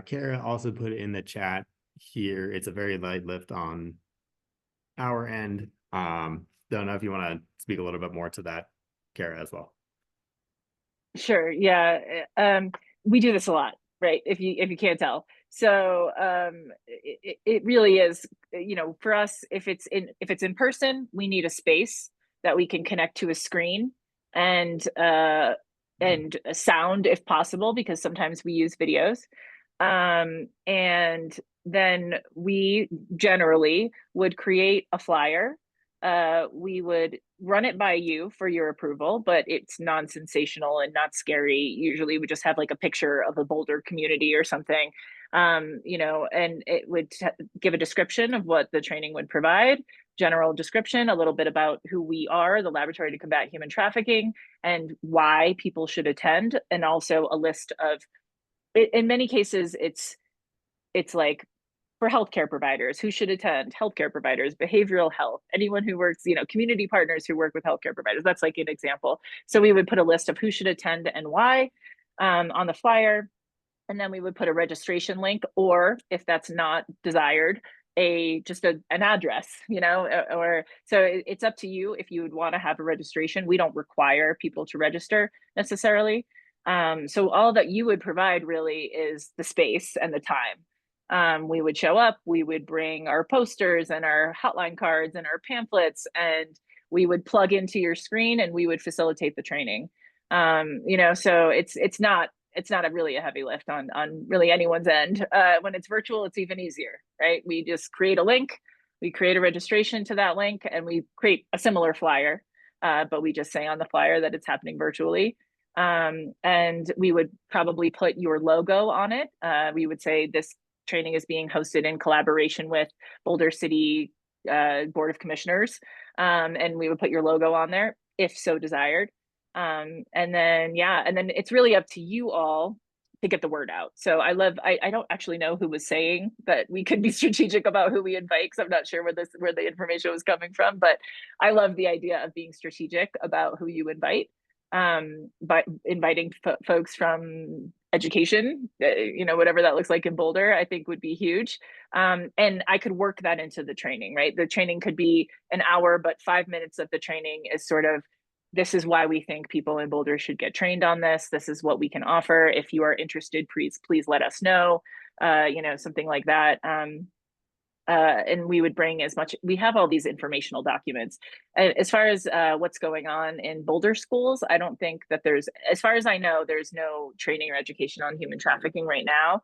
Kara also put it in the chat here. It's a very light lift on our end. Don't know if you want to speak a little bit more to that, Kara, as well. Sure. Yeah. We do this a lot, right? If you can't tell. So it really is, you know, for us, if it's in person, we need a space that we can connect to a screen and a sound if possible, because sometimes we use videos. And then we generally would create a flyer. We would run it by you for your approval, but it's non-sensational and not scary. Usually we just have like a picture of a Boulder community or something, you know, and it would give a description of what the training would provide, general description, a little bit about who we are, the Laboratory to Combat Human Trafficking, and why people should attend, and also a list of, in many cases, it's like for healthcare providers who should attend, healthcare providers, behavioral health, anyone who works, community partners who work with healthcare providers. That's like an example. So we would put a list of who should attend and why on the flyer. And then we would put a registration link, or if that's not desired, just an address, or so it's up to you if you would want to have a registration. We don't require people to register necessarily. So all that you would provide really is the space and the time. We would show up, we would bring our posters and our hotline cards and our pamphlets, and we would plug into your screen and we would facilitate the training. So it's not really a heavy lift on really anyone's end. When it's virtual, it's even easier, right? We just create a link, we create a registration to that link, and we create a similar flyer, but we just say on the flyer that it's happening virtually. And we would probably put your logo on it. We would say this training is being hosted in collaboration with Boulder City Board of Commissioners. And we would put your logo on there if so desired. And then it's really up to you all to get the word out. So I don't actually know who was saying that we could be strategic about who we invite, because I'm not sure where the information was coming from, but I love the idea of being strategic about who you invite. But inviting folks from education, whatever that looks like in Boulder, I think would be huge. And I could work that into the training, right? The training could be an hour, but 5 minutes of the training is sort of, this is why we think people in Boulder should get trained on this. This is what we can offer. If you are interested, please let us know, something like that. And we would bring we have all these informational documents. As far as what's going on in Boulder schools, I don't think that as far as I know, there's no training or education on human trafficking right now.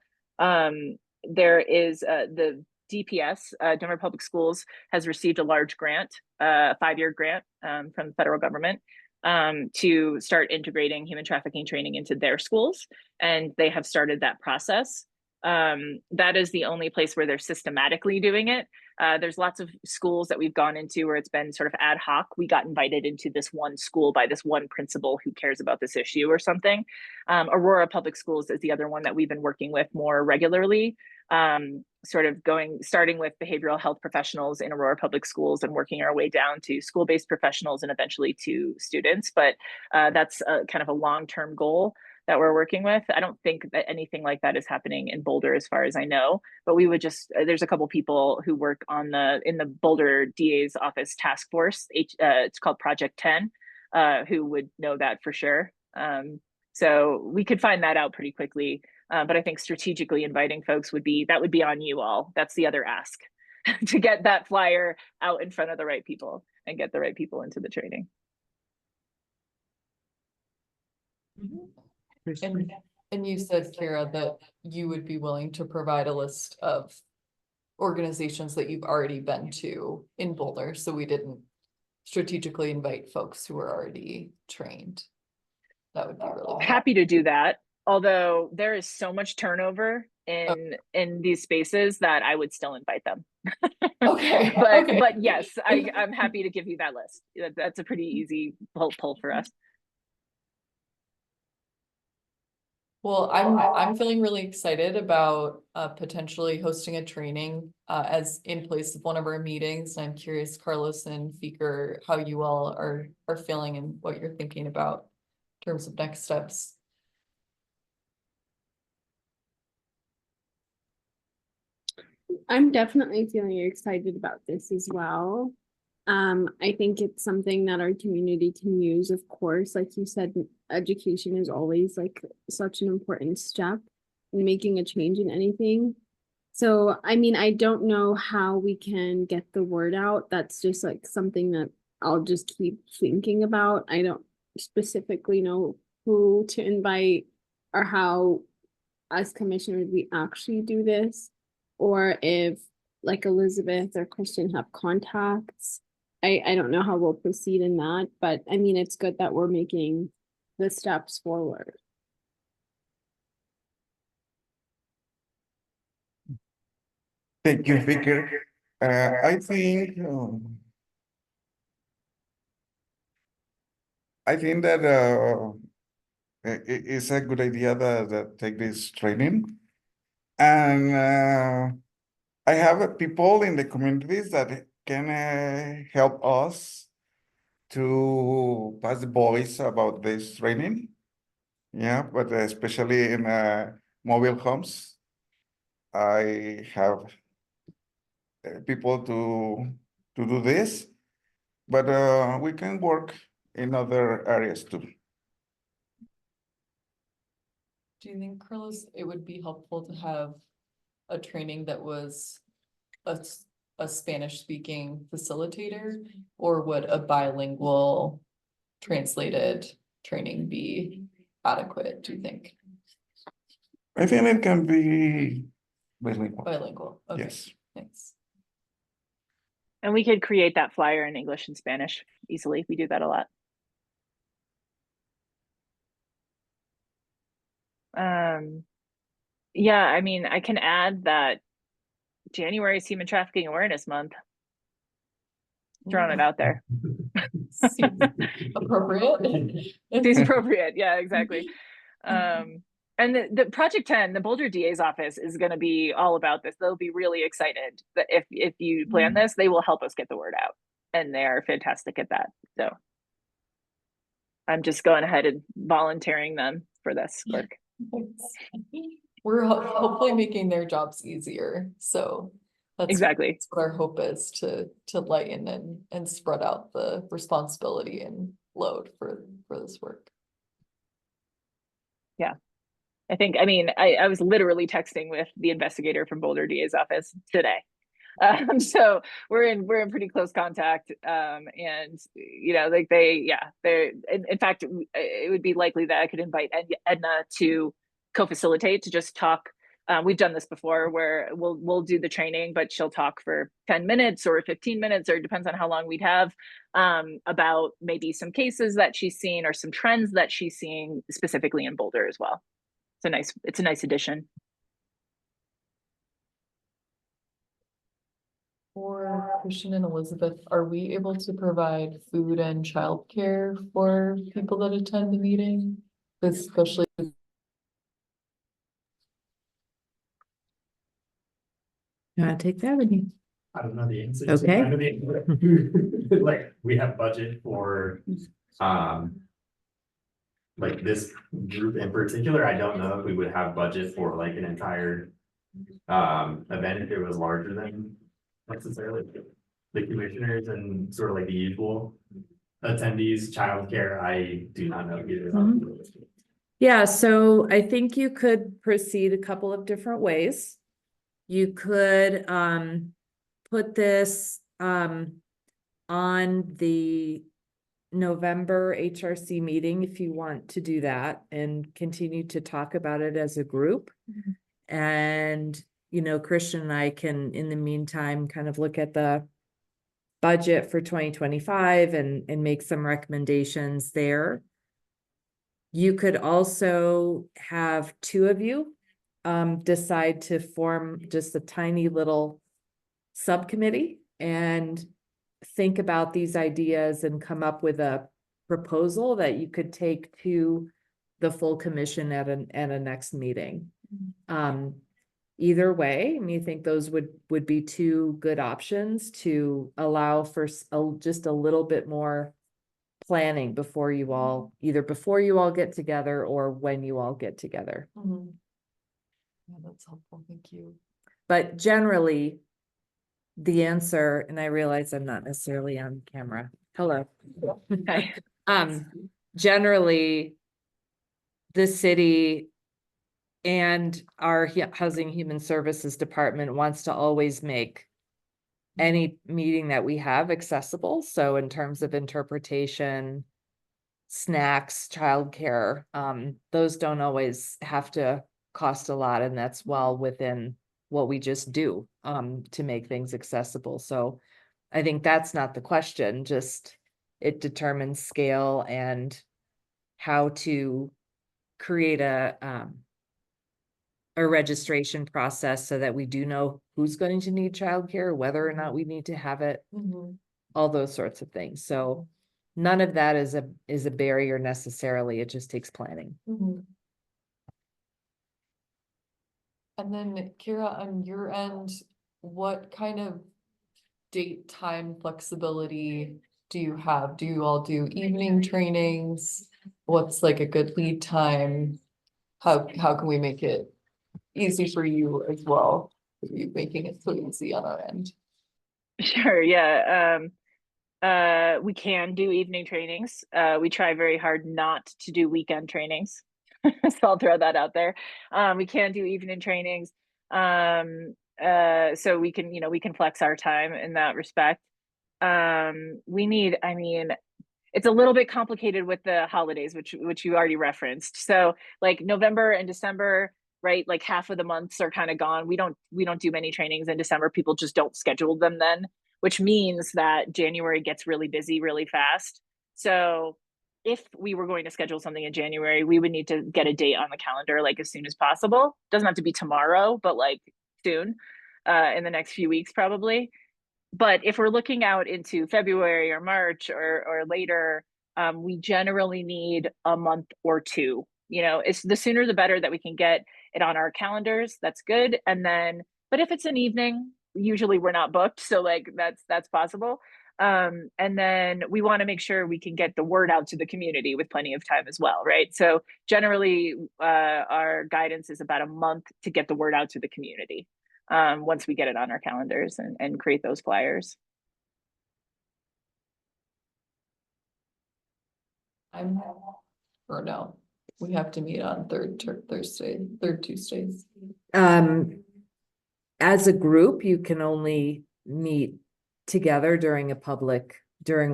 There is the DPS, Denver Public Schools, has received a large grant, a 5-year grant from the federal government to start integrating human trafficking training into their schools. And they have started that process. That is the only place where they're systematically doing it. There's lots of schools that we've gone into where it's been sort of ad hoc. We got invited into this one school by this one principal who cares about this issue or something. Aurora Public Schools is the other one that we've been working with more regularly, starting with behavioral health professionals in Aurora Public Schools and working our way down to school-based professionals and eventually to students. But that's kind of a long-term goal that we're working with. I don't think that anything like that is happening in Boulder as far as I know, but we would there's a couple people who work in the Boulder DA's office task force, it's called Project 10, who would know that for sure. So we could find that out pretty quickly. But I think strategically inviting folks would be on you all. That's the other ask, to get that flyer out in front of the right people and get the right people into the training. And you said, Kara, that you would be willing to provide a list of organizations that you've already been to in Boulder, so we didn't strategically invite folks who are already trained. That would be really happy to do that. Although there is so much turnover in these spaces that I would still invite them. Okay. But yes, I'm happy to give you that list. That's a pretty easy pull for us. Well, I'm feeling really excited about potentially hosting a training as in place of one of our meetings. And I'm curious, Carlos and Feker, how you all are feeling and what you're thinking about in terms of next steps. I'm definitely feeling excited about this as well. I think it's something that our community can use, of course. Like you said, education is always like such an important step in making a change in anything. So, I mean, I don't know how we can get the word out. That's just like something that I'll just keep thinking about. I don't specifically know who to invite or how, as commissioners, we actually do this, or if like Elizabeth or Christian have contacts. I don't know how we'll proceed in that, but I mean, it's good that we're making the steps forward. Thank you, Vicar. I think I think that it's a good idea that take this training. And I have people in the communities that can help us to pass the voice about this training. Yeah, but especially in mobile homes, I have people to do this, but we can work in other areas too. Do you think, Carlos, it would be helpful to have a training that was a Spanish speaking facilitator? Or would a bilingual translated training be adequate, do you think? I think it can be bilingual. Bilingual, okay, Yes. thanks. And we could create that flyer in English and Spanish easily. We do that a lot. Yeah, I mean, I can add that January is Human Trafficking Awareness Month. Throwing it out there. Seems appropriate. Seems appropriate. Yeah, exactly. And the Project 10, the Boulder DA's office is going to be all about this. They'll be really excited that if you plan this, they will help us get the word out. And they are fantastic at that. So I'm just going ahead and volunteering them for this work. We're hopefully making their jobs easier, so. Exactly. That's what our hope is, to lighten and spread out the responsibility and load for this work. Yeah. I mean, I was literally texting with the investigator from Boulder DA's office today. So we're in pretty close contact. And like they're in fact, it would be likely that I could invite Edna to co-facilitate, to just talk. We've done this before where we'll do the training, but she'll talk for 10 minutes or 15 minutes, or it depends on how long we'd have, about maybe some cases that she's seen or some trends that she's seeing specifically in Boulder as well. It's a nice addition. For Christian and Elizabeth, are we able to provide food and childcare for people that attend the meeting? Especially. You wanna take that, Vinny? I don't know the answer. Okay. I know the answer. Like, we have budget for, like this group in particular. I don't know if we would have budget for like an entire event if it was larger than necessarily the commissioners and sort of like the usual attendees. Childcare, I do not know either. Yeah, so I think you could proceed a couple of different ways. You could put this on the November HRC meeting if you want to do that, and continue to talk about it as a group. And Christian and I can, in the meantime, kind of look at the budget for 2025 and make some recommendations there. You could also have two of you decide to form just a tiny little subcommittee and think about these ideas and come up with a proposal that you could take to the full commission at a next meeting. Either way, I think those would be two good options to allow for just a little bit more planning before you all get together or when you all get together. Yeah, that's helpful, thank you. But generally, the answer, and I realize I'm not necessarily on camera. Hello. Okay. Generally, the city and our Housing Human Services Department wants to always make any meeting that we have accessible. So in terms of interpretation, snacks, childcare, those don't always have to cost a lot, and that's well within what we just do to make things accessible. So I think that's not the question, just it determines scale and how to create a registration process so that we do know who's going to need childcare, whether or not we need to have it, all those sorts of things. So none of that is a barrier necessarily. It just takes planning. Mhm. And then Kira, on your end, what kind of date time flexibility do you have? Do you all do evening trainings? What's like a good lead time? How can we make it easy for you as well? You making it so easy on our end. Sure, yeah. We can do evening trainings. We try very hard not to do weekend trainings. So I'll throw that out there. We can do evening trainings. So we can, we can flex our time in that respect. I mean, it's a little bit complicated with the holidays, which you already referenced. So like November and December, right? Like half of the months are kind of gone. We don't do many trainings in December. People just don't schedule them then, which means that January gets really busy really fast. So if we were going to schedule something in January, we would need to get a date on the calendar like as soon as possible. Doesn't have to be tomorrow, but like soon, in the next few weeks probably. But if we're looking out into February or March or later, we generally need a month or two. It's the sooner the better that we can get it on our calendars. That's good. And then, but if it's an evening, usually we're not booked, so like that's possible. And then we want to make sure we can get the word out to the community with plenty of time as well, right? So generally, our guidance is about a month to get the word out to the community. Once we get it on our calendars and create those flyers. Or no, we have to meet on third Tuesdays. As a group, you can only meet together during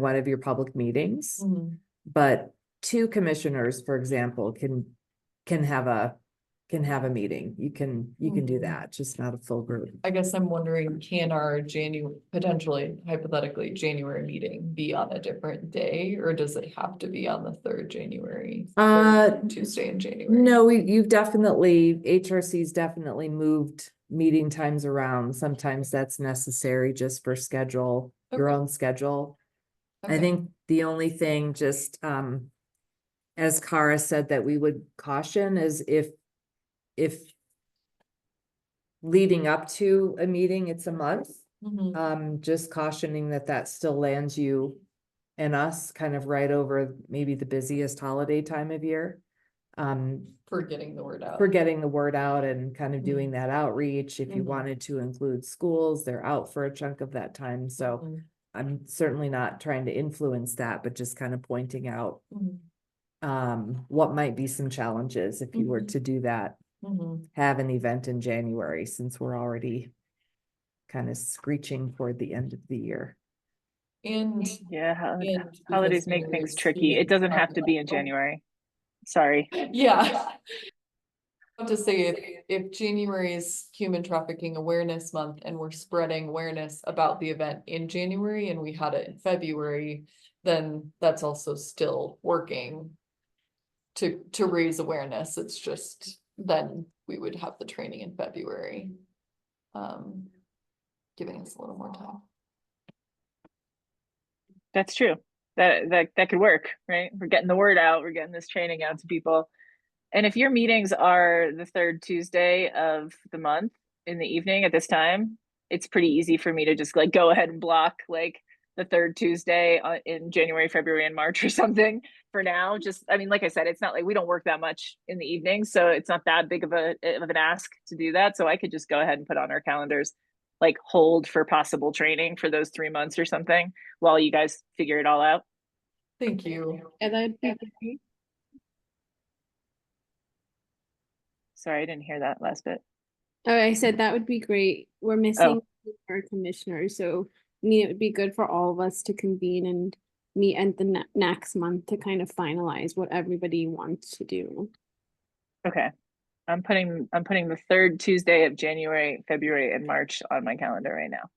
one of your public meetings. Mhm. But two commissioners, for example, can have a meeting. You can do Mhm. that, just not a full group. I guess I'm wondering, can our potentially hypothetically January meeting be on a different day, or does it have to be on the third Tuesday in January? No, HRC's definitely moved meeting times around. Sometimes that's necessary just for your Okay. own schedule. I Okay. think the only thing just, as Kara said, that we would caution is if leading up to a meeting, it's a month, Mhm. just cautioning that still lands you and us kind of right over maybe the busiest holiday time of year. For getting the word out. For getting the word out and kind of Mhm. doing that outreach. If you Mhm. wanted to include schools, they're out for a chunk of that time. So Mhm. I'm certainly not trying to influence that, but just kind of pointing out Mhm. what might be some challenges if you were Mhm. to do that, Mhm. have an event in January, since we're already kind of screeching toward the end of the year. And Yeah, because holidays make January things is tricky. It human doesn't have to be in trafficking. January. Sorry. Yeah. To say if January is Human Trafficking Awareness Month and we're spreading awareness about the event in January and we had it in February, then that's also still working to raise awareness. It's just then we would have the training in February. Giving us a little more time. That's true. That could work, right? We're getting the word out. We're getting this training out to people. And if your meetings are the third Tuesday of the month in the evening at this time, it's pretty easy for me to just like go ahead and block like the third Tuesday in January, February, and March or something for now. Just, I mean, like I said, it's not like we don't work that much in the evening, so it's not that big of an ask to do that. So I could just go ahead and put on our calendars, like hold for possible training for those 3 months or something while you guys figure it all out. Thank you. And that'd be great. Sorry, I didn't hear that last bit. Oh, I said that would be great. We're missing our commissioner, so it would be good for all of us to convene and meet at the next month to kind of finalize what everybody wants to do. Okay. I'm putting the third Tuesday of January, February, and March on my calendar right now.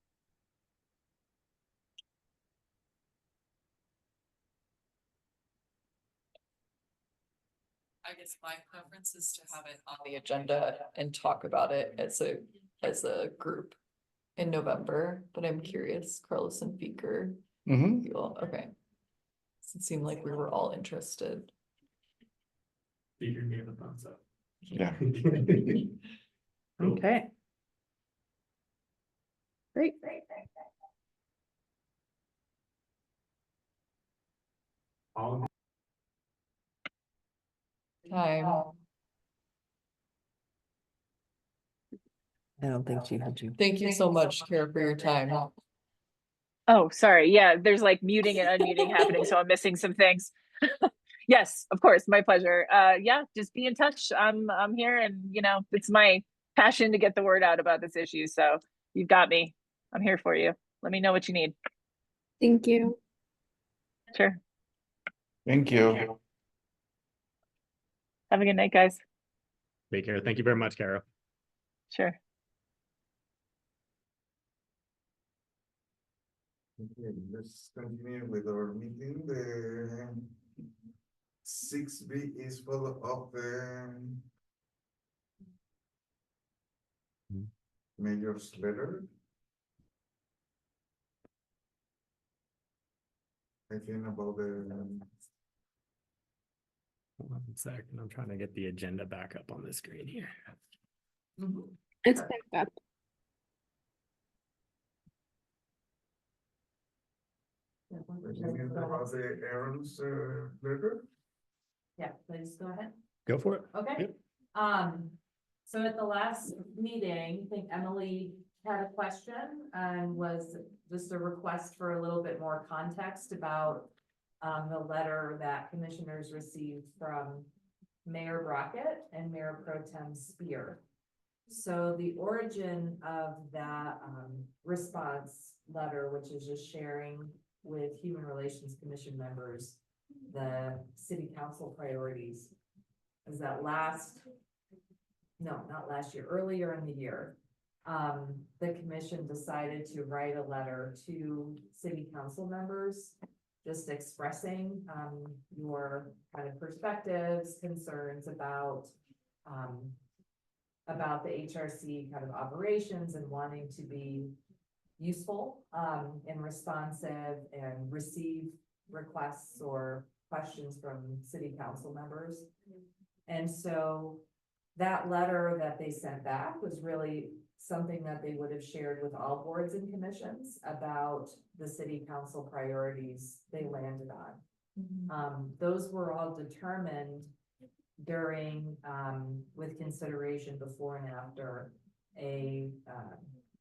I guess my preference is to have it on the agenda and talk about it as a group in November, but I'm curious, Carlos and Feker, Mhm. you all, okay. It seemed like we were all interested. Peter gave a thumbs up. Yeah. Cool. Okay. Great. All Time. I don't think she had you. Thank you so much, Kara, for your time. Oh, sorry. Yeah, there's like muting and unmuting happening, so I'm missing some things. Yes, of course, my pleasure. Yeah, just be in touch. I'm here, and you know, it's my passion to get the word out about this issue. So you've got me. I'm here for you. Let me know what you need. Thank you. Sure. Thank you. Have a good night, guys. Take care. Thank you very much, Carol. Sure. Okay, let's continue with our meeting. The 6B is follow up the mayor's letter. I think about the, 1 second, I'm trying to get the agenda back up on the screen here. It's back up. about the Aaron's letter. Yeah, please go ahead. Go for it. Okay. Yep. So at the last meeting, I think Emily had a question and was just a request for a little bit more context about the letter that commissioners received from Mayor Brockett and Mayor Pro Tem Spear. So the origin of that response letter, which is just sharing with Human Relations Commission members the city council priorities, is that not last year, earlier in the year, the commission decided to write a letter to city council members, just expressing your kind of perspectives, concerns about the HRC kind of operations and wanting to be useful and responsive and receive requests or questions from city council members. And so that letter that they sent back was really something that they would have shared with all boards and commissions about the city council priorities they landed on. Those were all determined during, with consideration before and after a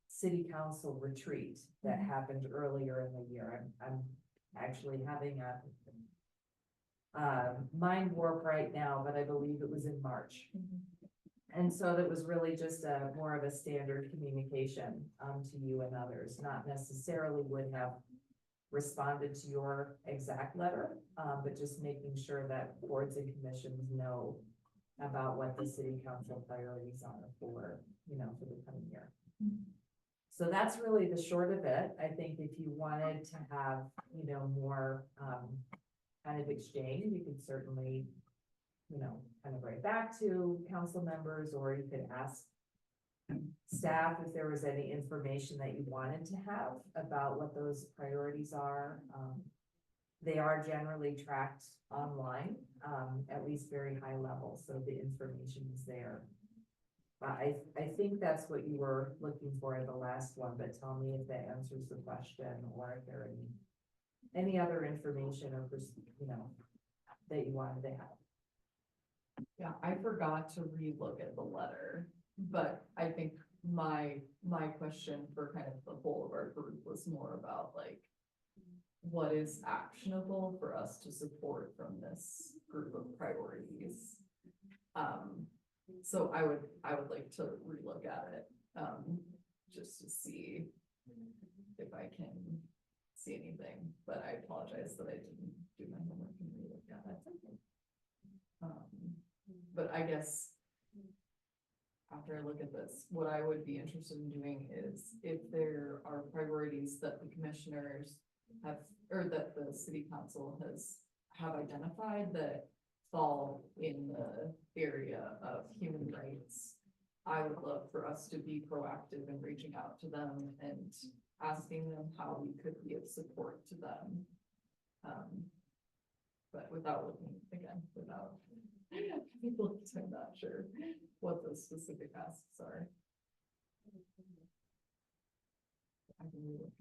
city council retreat that happened earlier in the year. I'm actually having a mind warp right now, but I believe it was in March. And so that was really just more of a standard communication to you and others, not necessarily would have responded to your exact letter, but just making sure that boards and commissions know about what the city council priorities are for, for the coming year. So that's really the short of it. I think if you wanted to have, more kind of exchange, you could certainly, kind of write back to council members, or you could ask staff if there was any information that you wanted to have about what those priorities are. They are generally tracked online, at least very high level, so the information is there. I think that's what you were looking for in the last one, but tell me if that answers the question, or if there are any other information or, that you wanted to have. Yeah, I forgot to relook at the letter, but I think my question for kind of the whole of our group was more about like, what is actionable for us to support from this group of priorities? So I would like to relook at it, just to see if I can see anything, but I apologize that I didn't do my homework and relook at it. But I guess after I look at this, what I would be interested in doing is if there are priorities that the commissioners have, or that the city council have identified that fall in the area of human rights, I would love for us to be proactive in reaching out to them and asking them how we could be of support to them. but without looking, again, without. I'm not sure what those specific asks are. I can read it.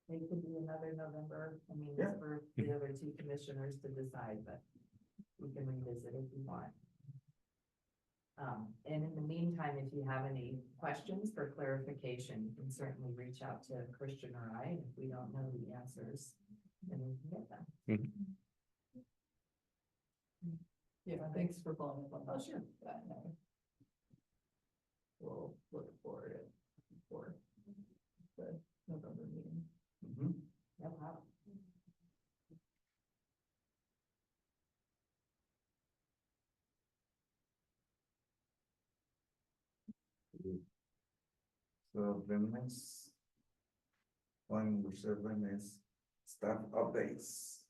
It could be another November, I mean, Yeah. it's for the other two commissioners to decide, but we can revisit if you want. And in the meantime, if you have any questions for clarification, you can certainly reach out to Christian or I, and if we don't know the answers, then we can get them. Yeah, thanks for following up on that. Oh, sure. That, no. We'll look forward to it for the November meeting. No problem. So the next one, which is staff updates.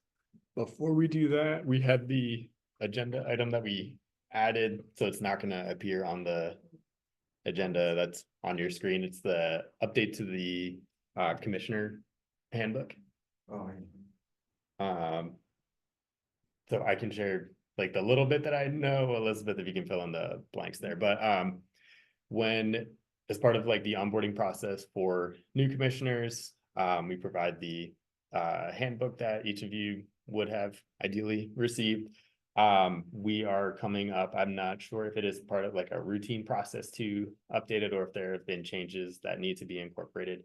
Before we do that, we had the agenda item that we added, so it's not gonna appear on the agenda that's on your screen. It's the update to the commissioner handbook. Oh, So I can share like the little bit that I know, Elizabeth, if you can fill in the blanks there, but when, as part of like the onboarding process for new commissioners, we provide the handbook that each of you would have ideally received. We are coming up, I'm not sure if it is part of like a routine process to update it or if there have been changes that need to be incorporated.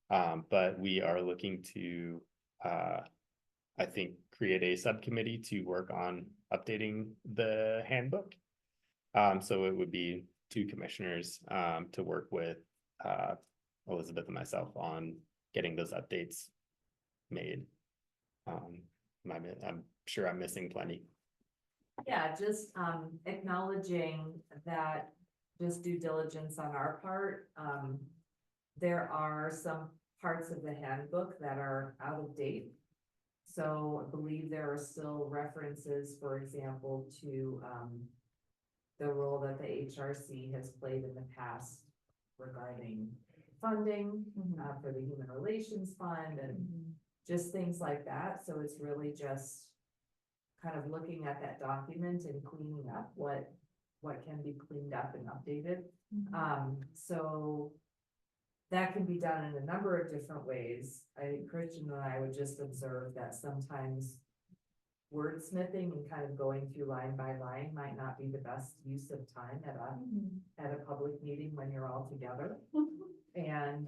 But we are looking to, I think, create a subcommittee to work on updating the handbook. So it would be two commissioners to work with Elizabeth and myself on getting those updates made. I'm sure I'm missing plenty. Yeah, just acknowledging that just due diligence on our part. There are some parts of the handbook that are out of date. So I believe there are still references, for example, to the role that the HRC has played in the past regarding funding for the Human Relations Fund and just things like that. So it's really just kind of looking at that document and cleaning up what can be cleaned up and updated. So that can be done in a number of different ways. I think Christian and I would just observe that sometimes wordsmithing and kind of going through line by line might not be the best use of time at a public meeting when you're all together. And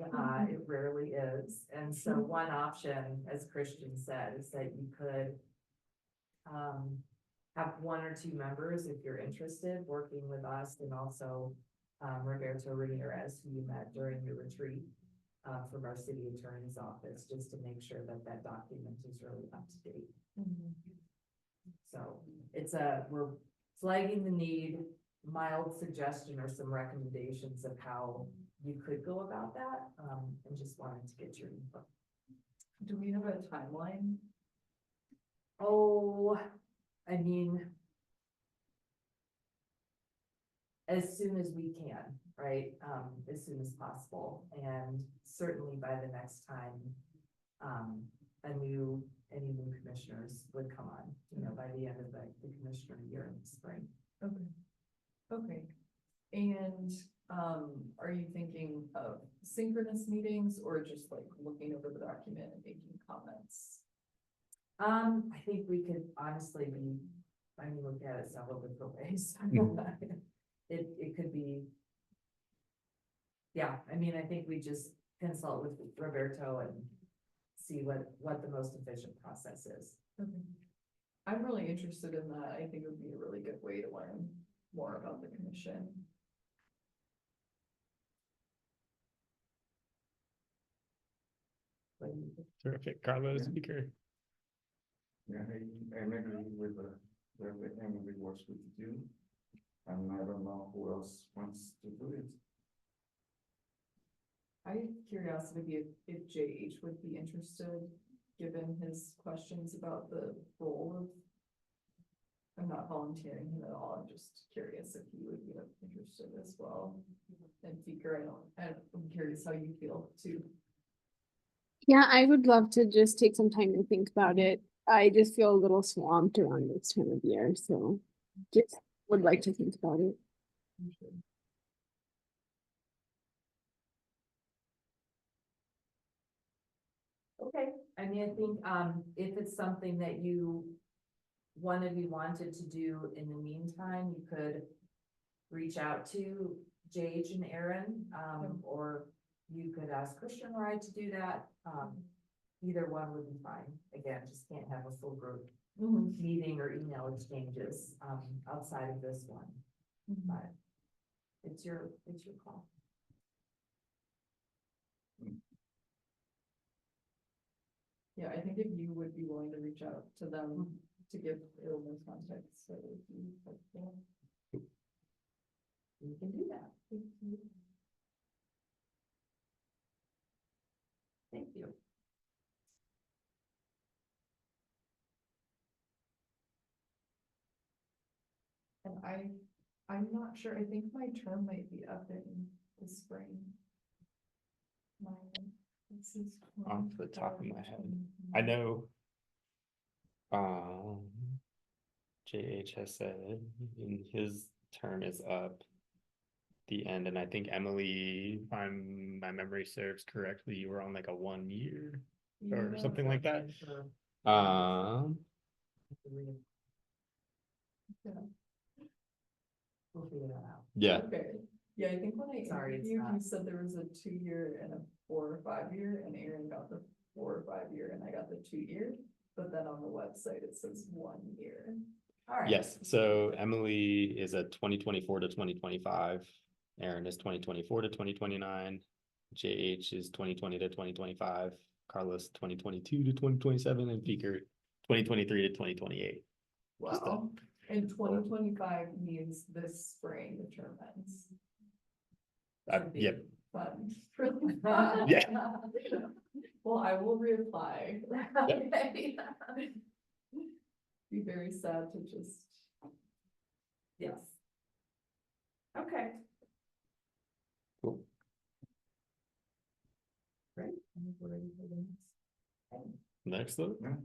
it rarely is. And so one option, as Christian said, is that you could have one or two members, if you're interested, working with us, and also Roberto Ramirez, who you met during your retreat from our city attorney's office, just to make sure that that document is really up to date. So we're flagging the need, mild suggestion or some recommendations of how you could go about that, and just wanted to get your input. Do we have a timeline? Oh, I mean, as soon as we can, right? As soon as possible, and certainly by the next time, any new commissioners would come on, by the end of the commissioner year in the spring. Okay. And, are you thinking of synchronous meetings or just like looking over the document and making comments? I think we could honestly look at it several different ways. It could be. Yeah, I think we just consult with Roberto and see what the most efficient process is. Okay. I'm really interested in that. I think it would be a really good way to learn more about the commission. Terrific. Carlos, speaker. Yeah, I agree with Emily works with you. And I don't know who else wants to do it. I have curiosity if JH would be interested, given his questions about the role of. I'm not volunteering him at all. I'm just curious if he would be interested as well. And Beaker, I'm curious how you feel too. Yeah, I would love to just take some time to think about it. I just feel a little swamped around this time of year, so just would like to think about it. Okay, I mean, I think, if it's something that one of you wanted to do in the meantime, you could reach out to Jage and Aaron, or you could ask Christian or I to do that. Either one would be fine. Again, just can't have a full group meeting or email exchanges, outside of this one, but it's your call. Yeah, I think if you would be willing to reach out to them to give illness context, so it would be helpful. You can do that. Thank you. And I'm not sure, I think my term might be up in the spring. This is Off the top of my head, I know. JH has said his term is up. The end, and I think Emily, if my memory serves correctly, you were on like a 1 year or something like that. We'll figure that out. Yeah, Okay, yeah, I think when I Sorry, it's interviewed, not. he said there was a 2-year and a 4 or 5 year, and Aaron got the 4 or 5 year, and I got the 2 year. But then on the website, it says 1 year. All right. yes, so Emily is a 2024 to 2025. Aaron is 2024 to 2029. JH is 2020 to 2025. Carlos 2022 to 2027, and Peker 2023 to 2028. Just a- Wow, and 2025 means this spring the term ends. Yep, Fun. Really fun. Yeah. Well, I will reapply. Be very sad to just. Yes. Okay. cool. Great. I think we're ready for the next item. Next up, Yeah.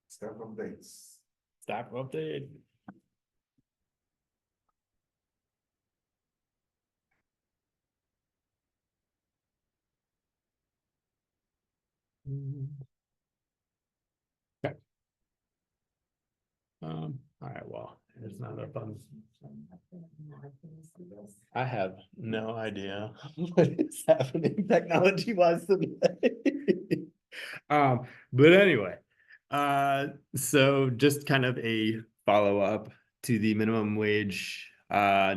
Staff updates. staff update. Okay. All right, well, it's not up on. I have no idea what is happening technology wise today. But anyway, so just kind of a follow-up to the minimum wage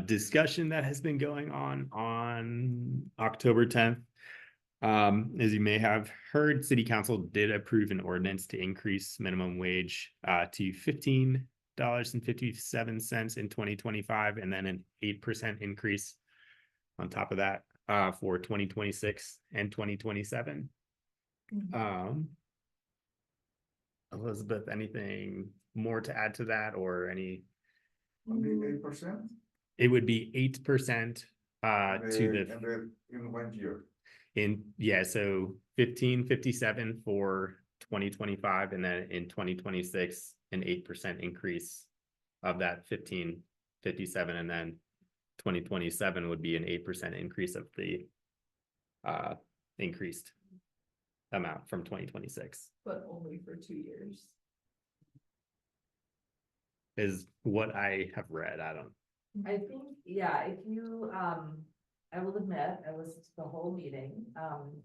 discussion that has been going on October 10th. As you may have heard, City Council did approve an ordinance to increase minimum wage to $15.57 in 2025, and then an 8% increase on top of that for 2026 and 2027. Elizabeth, anything more to add to that, or any? Only 8%? It would be 8% In 1 year. So 1557 for 2025, and then in 2026 an 8% increase of that 1557, and then 2027 would be an 8% increase of the increased amount from 2026 But only for 2 years. is what I have read. I don't. I think, yeah, if you, I will admit, I listened to the whole meeting.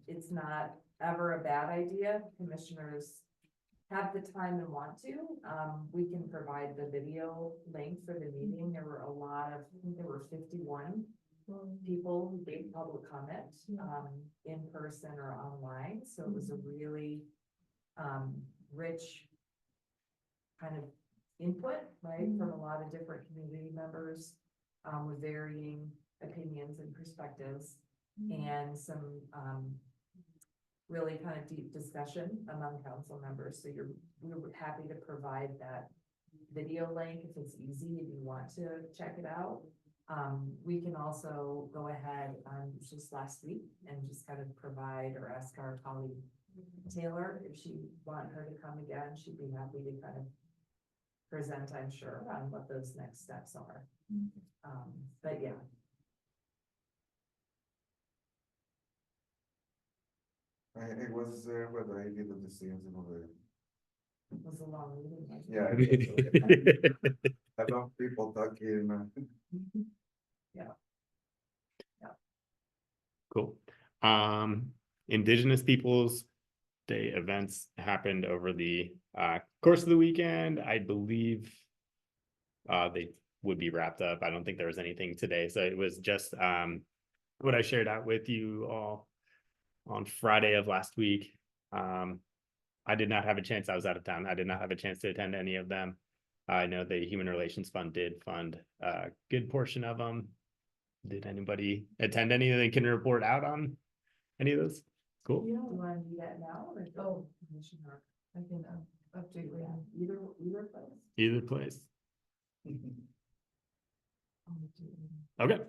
It's not ever a bad idea. Commissioners have the time and want to. We can provide the video link for the meeting. There were a lot of, I think there were 51 people who gave public comment, in person or online. So it was a really, rich kind of input, right, from a lot of different community members, with varying opinions and perspectives, and some, really kind of deep discussion among council members. So we're happy to provide that video link if it's easy, if you want to check it out. We can also go ahead, just last week, and just kind of provide or ask our colleague Taylor, if she want her to come again, she'd be happy to kind of present, I'm sure, on what those next steps are. But yeah. I was there, but I didn't see anything of it. It was a long meeting. wasn't it? Yeah, a lot of people talking. Cool. Indigenous Peoples Day events happened over the course of the weekend. I believe they would be wrapped up. I don't think there was anything today. So it was just what I shared out with you all on Friday of last week. I did not have a chance. I was out of town. I did not have a chance to attend any of them. I know the Human Relations Fund did fund a good portion of them. Did anybody attend any that can report out on any of those? Cool. You want to do that now or? Oh, I can update later. Either place. Either place. I'll update later. Okay.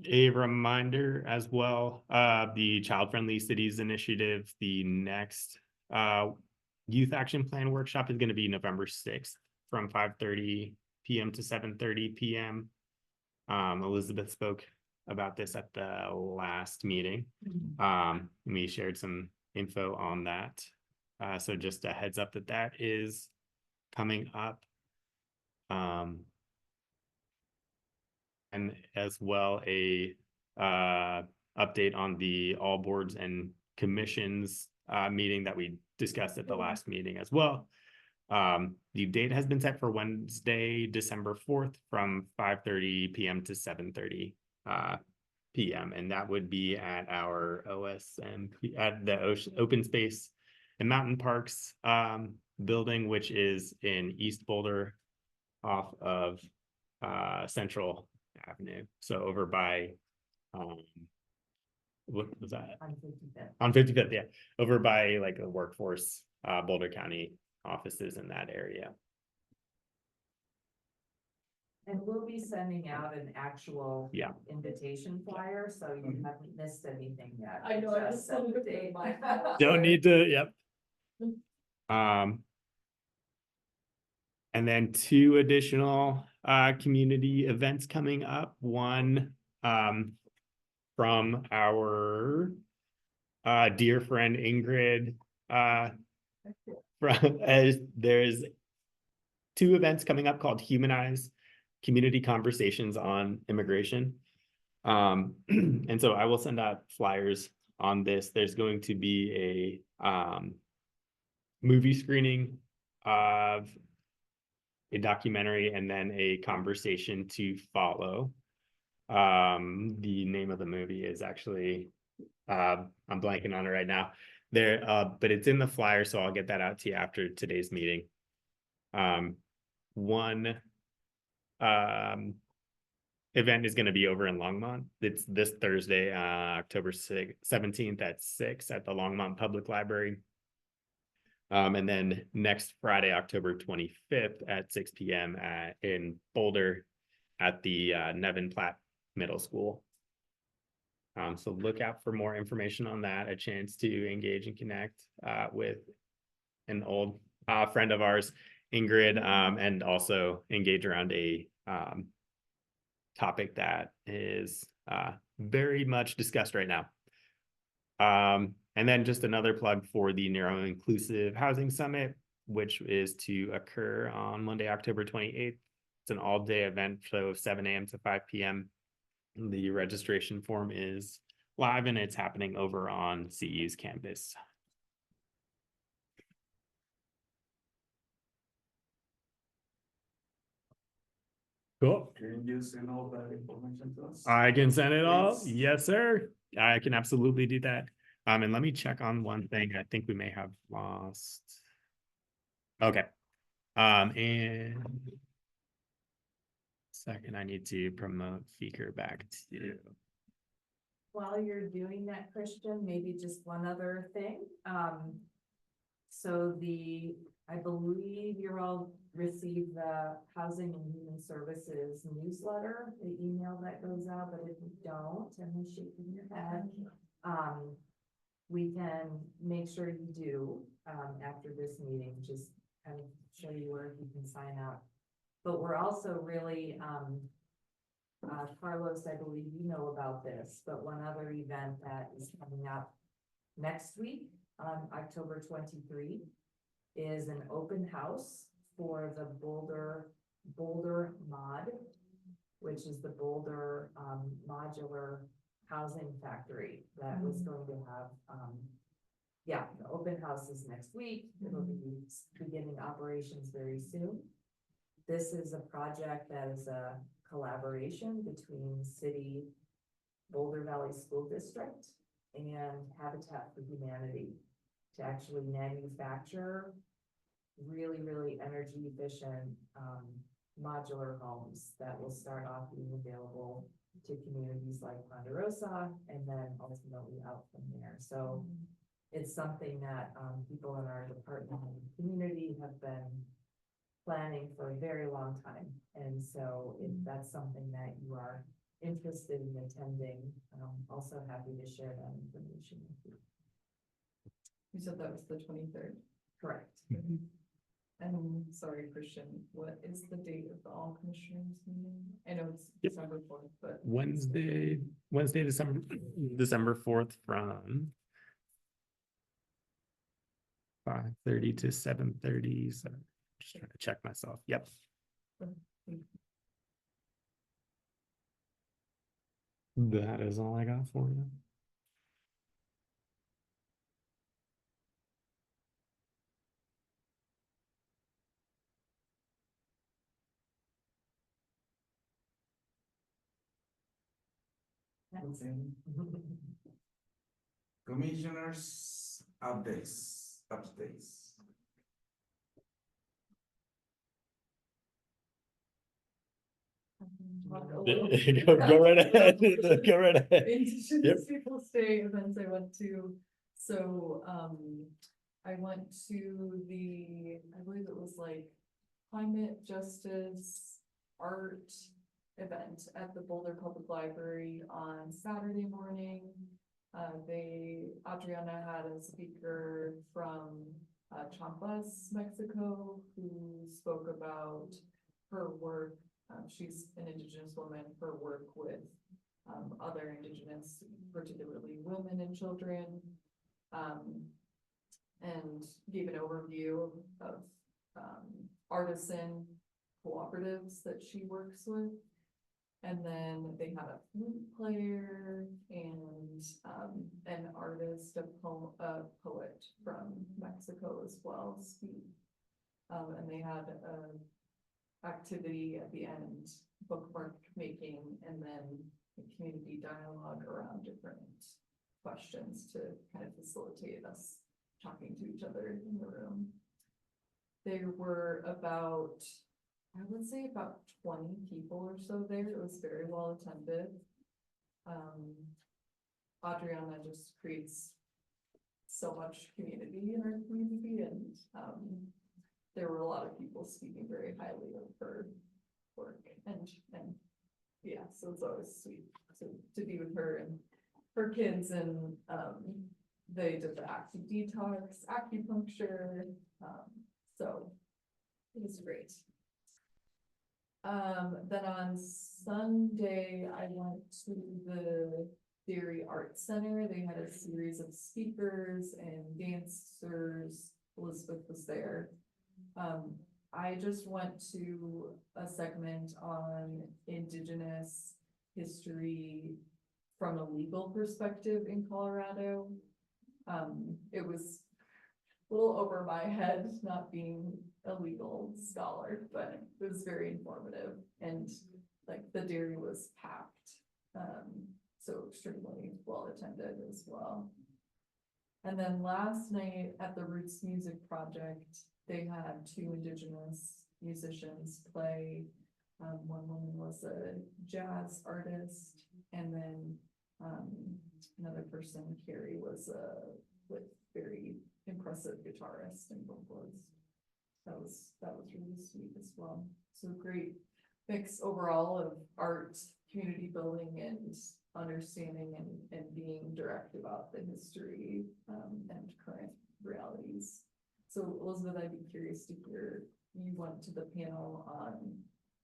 A reminder as well, the Child Friendly Cities Initiative, the next Youth Action Plan workshop is going to be November 6th from 5:30 p.m. to 7:30 p.m. Elizabeth spoke about this at the last meeting. We shared some info on that. So just a heads up that that is coming up. And as well a update on the all boards and commissions meeting that we discussed at the last meeting as well. The date has been set for Wednesday, December 4th from 5:30 p.m. to 7:30 p.m. And that would be at our OSMP at the Open Space and Mountain Parks building, which is in East Boulder off of Central Avenue. So over by what was that? On 55th. On 55th, yeah. Over by like the workforce Boulder County offices in that area. And we'll be sending out an actual Yeah. invitation flyer, so you haven't missed anything yet. I know, I Just just wanted to update. put my- Don't need to, yep. And then two additional community events coming up. One from our dear friend Ingrid. There's two events coming up called Humanize Community Conversations on Immigration. And so I will send out flyers on this. There's going to be a movie screening of a documentary and then a conversation to follow. The name of the movie is actually I'm blanking on it right now there, but it's in the flyer, so I'll get that out to you after today's meeting. One event is going to be over in Longmont. It's this Thursday, October 17th at 6 at the Longmont Public Library. And then next Friday, October 25th at 6 p.m. in Boulder at the Nevin Platt Middle School. So look out for more information on that, a chance to engage and connect with an old friend of ours, Ingrid, and also engage around a topic that is very much discussed right now. And then just another plug for the Neuro Inclusive Housing Summit, which is to occur on Monday, October 28th. It's an all-day event, so 7 a.m. to 5 p.m. The registration form is live and it's happening over on CE's campus. Cool. Can you send all that information to us? I can send it all. Please. Yes, sir. I can absolutely do that. And let me check on one thing. I think we may have lost. Okay. And second, I need to promote Feker back to. While you're doing that, Christian, maybe just one other thing. So the I believe you're all received the Housing and Human Services newsletter, the email that goes out, but if you don't, and you're shaking your head, we can make sure you do, after this meeting, just kind of show you where you can sign up. But we're also really, Carlos, I believe you know about this, but one other event that is coming up next week, on October 23, is an open house for the Boulder Mod, which is the Boulder modular housing factory that was going to have, yeah, the open house is next week. It'll be beginning operations very soon. This is a project that is a collaboration between City, Boulder Valley School District, and Habitat for Humanity to actually manufacture really, really energy efficient modular homes that will start off being available to communities like Ponderosa and then ultimately out from there. So it's something that people in our department and community have been planning for a very long time. And so if that's something that you are interested in attending, I'm also happy to share that information with you. You said that was the 23rd. Correct. And sorry, Christian, what is the date of the all commissioners meeting? I know it's Yep. December 4th, but. Wednesday, December 4th from 5:30 to 7:30. So just trying to check myself. Yep. That is all I got for you. Commissioners updates. Go right ahead. Go right ahead. Indigenous Peoples' Day events I went to. So, I went to I believe it was like climate justice art event at the Boulder Public Library on Saturday morning. Adriana had a speaker from Champas, Mexico, who spoke about her work. She's an Indigenous woman, her work with other Indigenous, particularly women and children, and gave an overview of artisan cooperatives that she works with. And then they had a flute player and an artist, a poet from Mexico as well speak. And they had a activity at the end, bookmark making, and then a community dialogue around different questions to kind of facilitate us talking to each other in the room. There were about, I would say about 20 people or so there. It was very well attended. Adriana just creates so much community in our community, and there were a lot of people speaking very highly of her work, and yeah, so it's always sweet to be with her and her kids, and they did the active detox, acupuncture, so it was great. Then on Sunday, I went to the Dairy Arts Center. They had a series of speakers and dancers. Elizabeth was there. I just went to a segment on Indigenous history from a legal perspective in Colorado. It was a little over my head, not being a legal scholar, but it was very informative, and like the dairy was packed, so extremely well attended as well. And then last night at the Roots Music Project, they had 2 Indigenous musicians play. One woman was a jazz artist, and then another person, Carrie, was a very impressive guitarist and vocalist. that was really sweet as well. So great mix overall of art, community building and understanding and being direct about the history, and current realities. So Elizabeth, I'd be curious to hear, you went to the panel on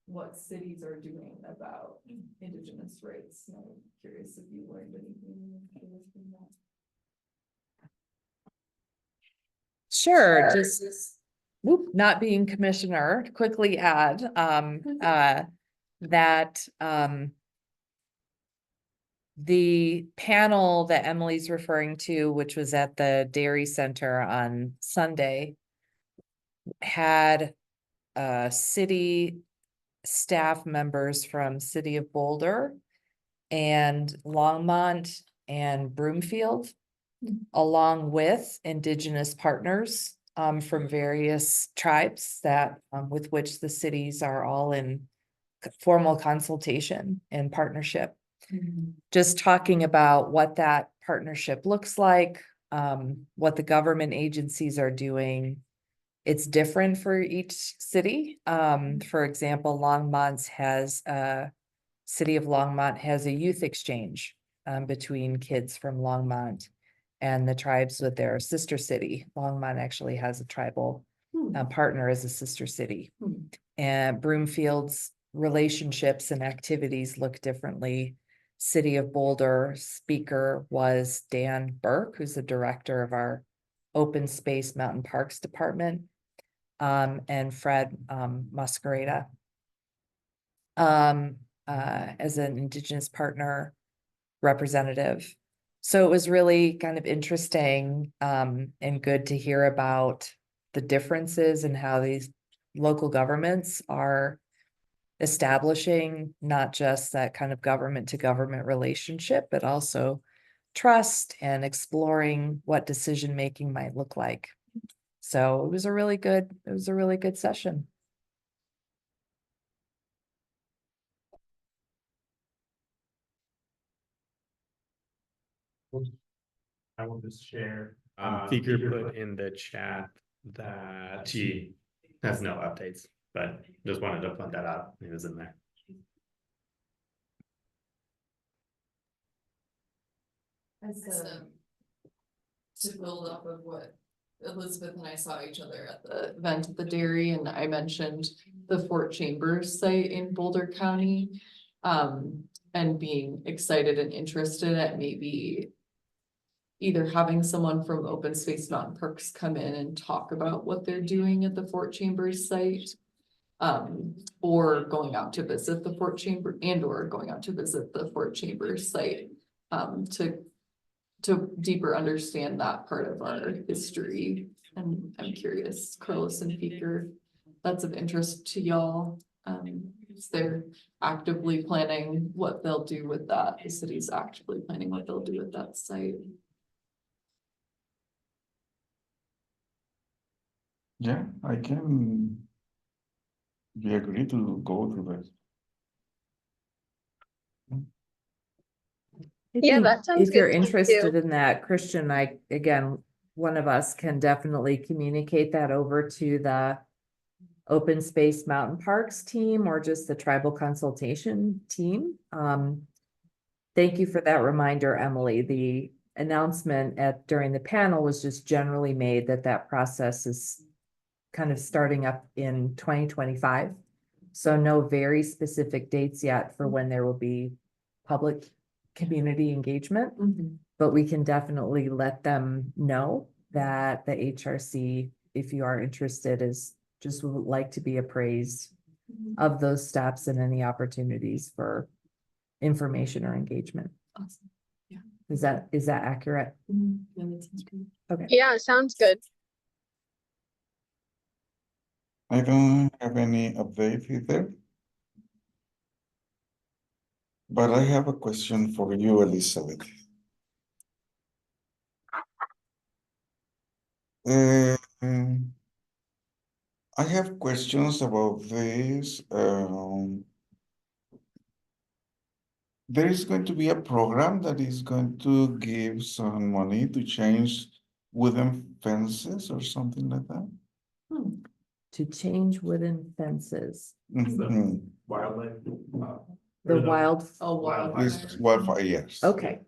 what cities are doing about Indigenous rights. And I'm curious if you learned anything from that. Sure, just not being commissioner, quickly add that the panel that Emily's referring to, which was at the Dairy Center on Sunday, had city staff members from City of Boulder and Longmont and Broomfield, along with Indigenous partners from various tribes that with which the cities are all in formal consultation and partnership. Just talking about what that partnership looks like, what the government agencies are doing. It's different for each city. For example, Longmont has City of Longmont has a youth exchange between kids from Longmont and the tribes with their sister city. Longmont actually has a tribal partner as a sister city. And Broomfield's relationships and activities look differently. City of Boulder speaker was Dan Burke, who's the director of our Open Space Mountain Parks Department, and Fred Mascareda as an Indigenous partner representative. So it was really kind of interesting and good to hear about the differences in how these local governments are establishing not just that kind of government to government relationship, but also trust and exploring what decision making might look like. So it was a really good session. I will just share. Speaker put in the chat that she has no updates, but just wanted to point that out. It was in there. To build up of what Elizabeth and I saw each other at the event at the dairy, and I mentioned the Fort Chambers site in Boulder County. And being excited and interested at maybe either having someone from Open Space Mountain Parks come in and talk about what they're doing at the Fort Chambers site. Or going out to visit the Fort Chambers or going out to visit the Fort Chambers site. To deeper understand that part of our history. And I'm curious, Carlos and Feker, that's of interest to y'all. They're actively planning what they'll do with that. The city's actively planning what they'll do with that site. Yeah, I can be agree to go to that. Yeah, that sounds If you're good. Thank interested you. in that, Christian, one of us can definitely communicate that over to the Open Space Mountain Parks team or just the tribal consultation team. Thank you for that reminder, Emily. The announcement during the panel was just generally made that process is kind of starting up in 2025. So no very specific dates yet for when there will be public community engagement, but we can definitely let them know that the HRC, if you are interested, is just would like to be appraised of those steps and any opportunities for information or engagement. Awesome. Yeah. Is that accurate? Yeah, that sounds good. Okay. Yeah, sounds good. I don't have any update either. But I have a question for you, Elizabeth. I have questions about this. There is going to be a program that is going to give some money to change wooden fences or something like that. to change wooden fences. Mhm. Wildlife. The wild, Oh, Wildfire. It's wildfire, yes. okay.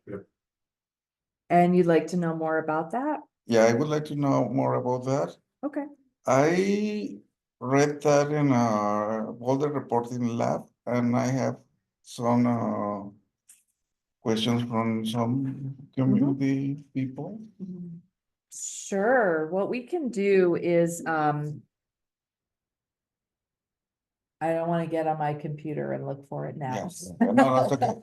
And you'd like to know more about that? Yeah, I would like to know more about that. Okay. I read that in Boulder Reporting Lab, and I have some questions from some community people. Sure, what we can do is, I don't wanna get on my computer and look for it now. Yes. No, that's okay.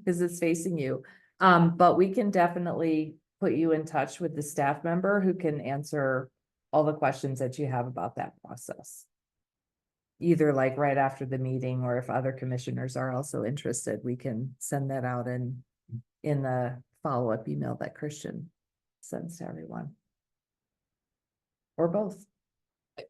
Cause it's facing you. But we can definitely put you in touch with the staff member who can answer all the questions that you have about that process. Either like right after the meeting, or if other commissioners are also interested, we can send that out in the follow-up email that Christian sends to everyone. Or both.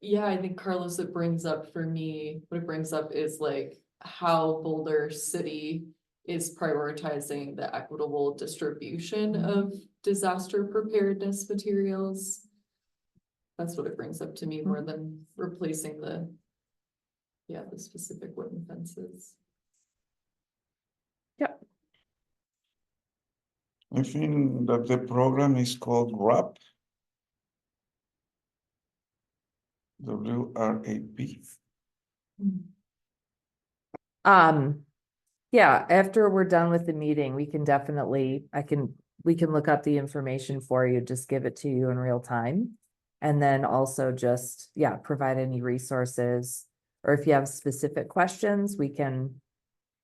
Yeah, I think Carlos, it brings up for me, what it brings up is like how Boulder City is prioritizing the equitable distribution of disaster preparedness materials. That's what it brings up to me more than replacing the specific wooden fences. Yep. I think that the program is called WRAP. WRAP. Yeah, after we're done with the meeting, we can definitely, we can look up the information for you, just give it to you in real time. And then also just, provide any resources, or if you have specific questions, we can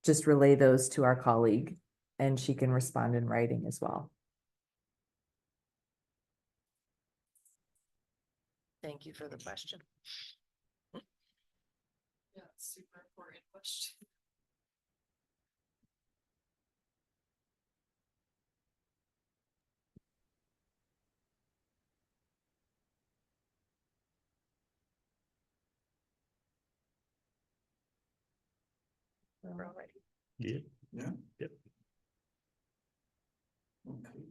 just relay those to our colleague and she can respond in writing as well. Thank you for the question. Yeah, super important question. We're all ready. Yeah. Yeah. Yep. Okay.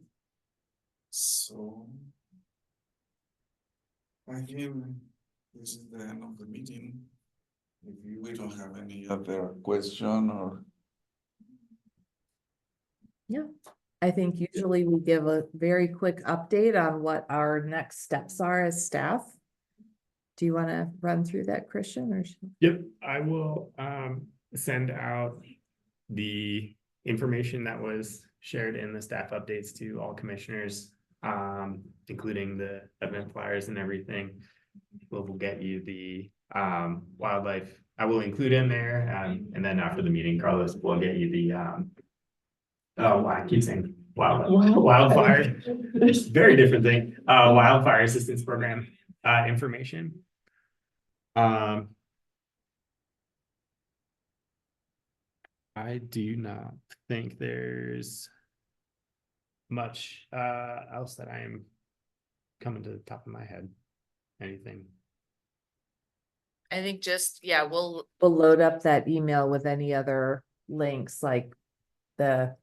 So I think this is the end of the meeting. We don't have any other question or. I think usually we give a very quick update on what our next steps are as staff. Do you want to run through that, Christian, or? Yep, I will send out the information that was shared in the staff updates to all commissioners, including the event flyers and everything. We'll get you the wildlife. I will include in there, and then after the meeting, Carlos will get you the I keep saying wildfire. It's a very different thing. Wildfire assistance program information. I do not think there's much else that I am coming to the top of my head. Anything? I think just, we'll load up that email with any other links, like the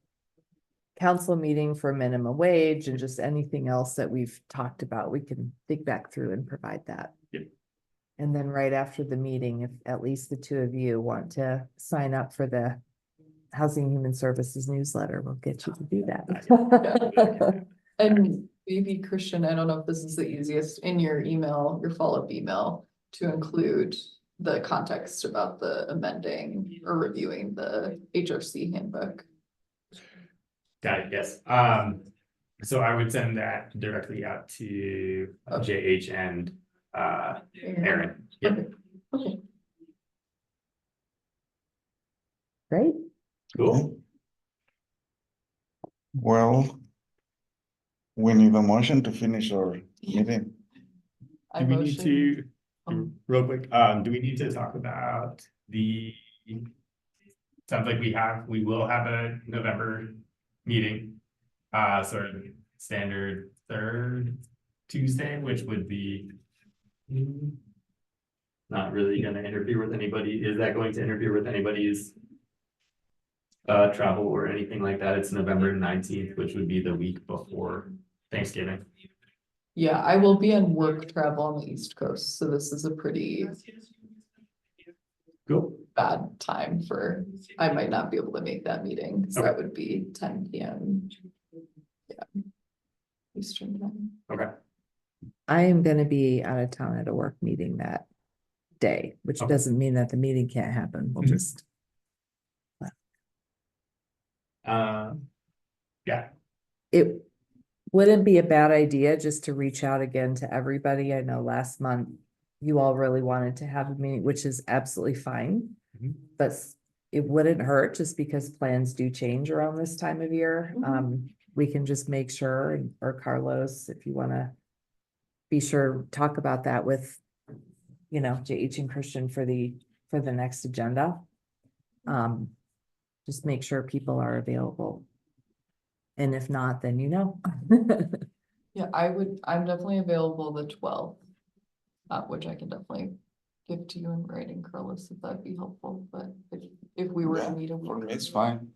council meeting for minimum wage and just anything else that we've talked about. We can dig back through and provide that. Yep. And then right after the meeting, if at least the two of you want to sign up for the Housing and Human Services newsletter, we'll get you to do that. And maybe Christian, I don't know if this is the easiest in your email, your follow-up email, to include the context about the amending or reviewing the HRC handbook. Got it, yes. So I would send that directly out to JH and Aaron. Yep. Okay. Great. Cool. Well, we need a motion to finish our meeting. I Do we need motion- to, real quick, do we need to talk about sounds like we will have a November meeting, sort of standard third Tuesday, which would be not really gonna interfere with anybody. Is that going to interfere with anybody's travel or anything like that? It's November 19th, which would be the week before Thanksgiving. Yeah, I will be on work travel on the East Coast, so this is a pretty Cool. bad time for, I might not be able to make that meeting, so that Okay. would be 10 p.m. Yeah. Eastern time. Okay. I am gonna be out of town at a work meeting that day, which Okay. doesn't mean that the meeting can't happen. We'll Mhm. just, Yeah, it wouldn't be a bad idea just to reach out again to everybody. I know last month you all really wanted to have a meeting, which is absolutely fine. Mhm. But it wouldn't hurt just because plans do change around this time of year. Mhm. We can just make sure, or Carlos, if you wanna be sure, talk about that with, you know, JH and Christian for the next agenda. Just make sure people are available. And if not, then you know. Yeah, I'm definitely available the 12th. Which I can definitely give to you in writing, Carlos, if that'd be helpful, but if we were to Yeah, meet a for week me, it's earlier. fine.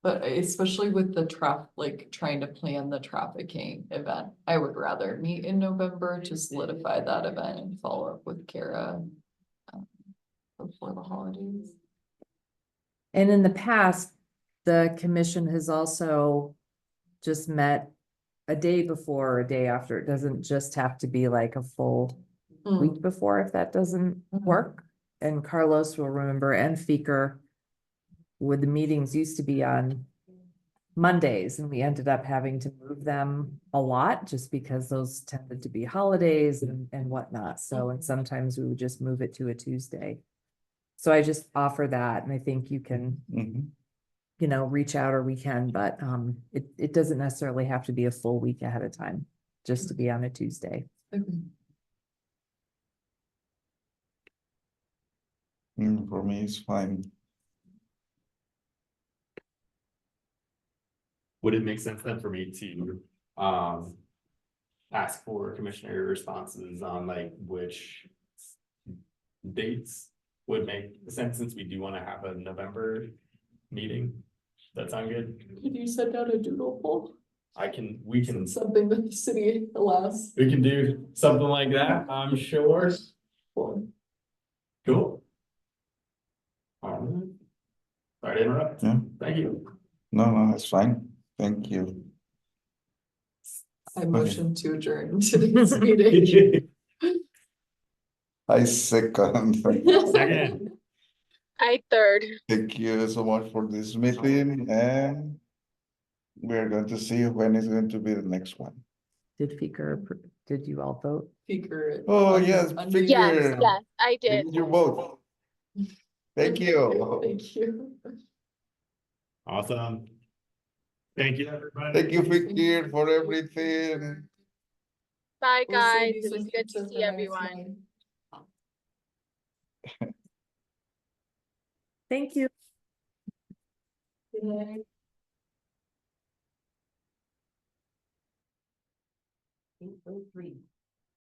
But especially with the like trying to plan the trafficking event, I would rather meet in November to solidify that event and follow up with Kara. Before the holidays. And in the past, the commission has also just met a day before or a day after. It doesn't just have to be like a full week before if that doesn't Mhm. work. And Carlos will remember, and Feker, where the meetings used to be on Mondays, and we ended up having to move them a lot just because those tended to be holidays and whatnot. So, and sometimes we would just move it to a Tuesday. So I just offer that, and I think you can, Mhm. you know, reach out, or we can, but it doesn't necessarily have to be a full week ahead of time, just to be on a Tuesday. Okay. For me, it's fine. would it make sense then for me to, ask for commissioner responses on like which dates would make sense, since we do want to have a November meeting? That sound good? Could you send out a doodle poll? We can Something that the city allows. do something like that, I'm sure. for. Cool. Sorry to interrupt. Yeah. Thank you. No, it's fine. Thank you. I motion to adjourn today's meeting. I second. Second. I third. Thank you so much for this meeting, and we're going to see when is going to be the next one. Did Feker, did you all vote? Speaker. Oh, under- yes, under your- Yes, Figure. yes, I did. Your vote. Thank you. Thank you. Awesome. Thank you, everybody. Thank you, Figure, for everything. Bye, We'll send guys. you It some was good pizza to for see next everyone. time. Thank you. Good night. 8:03.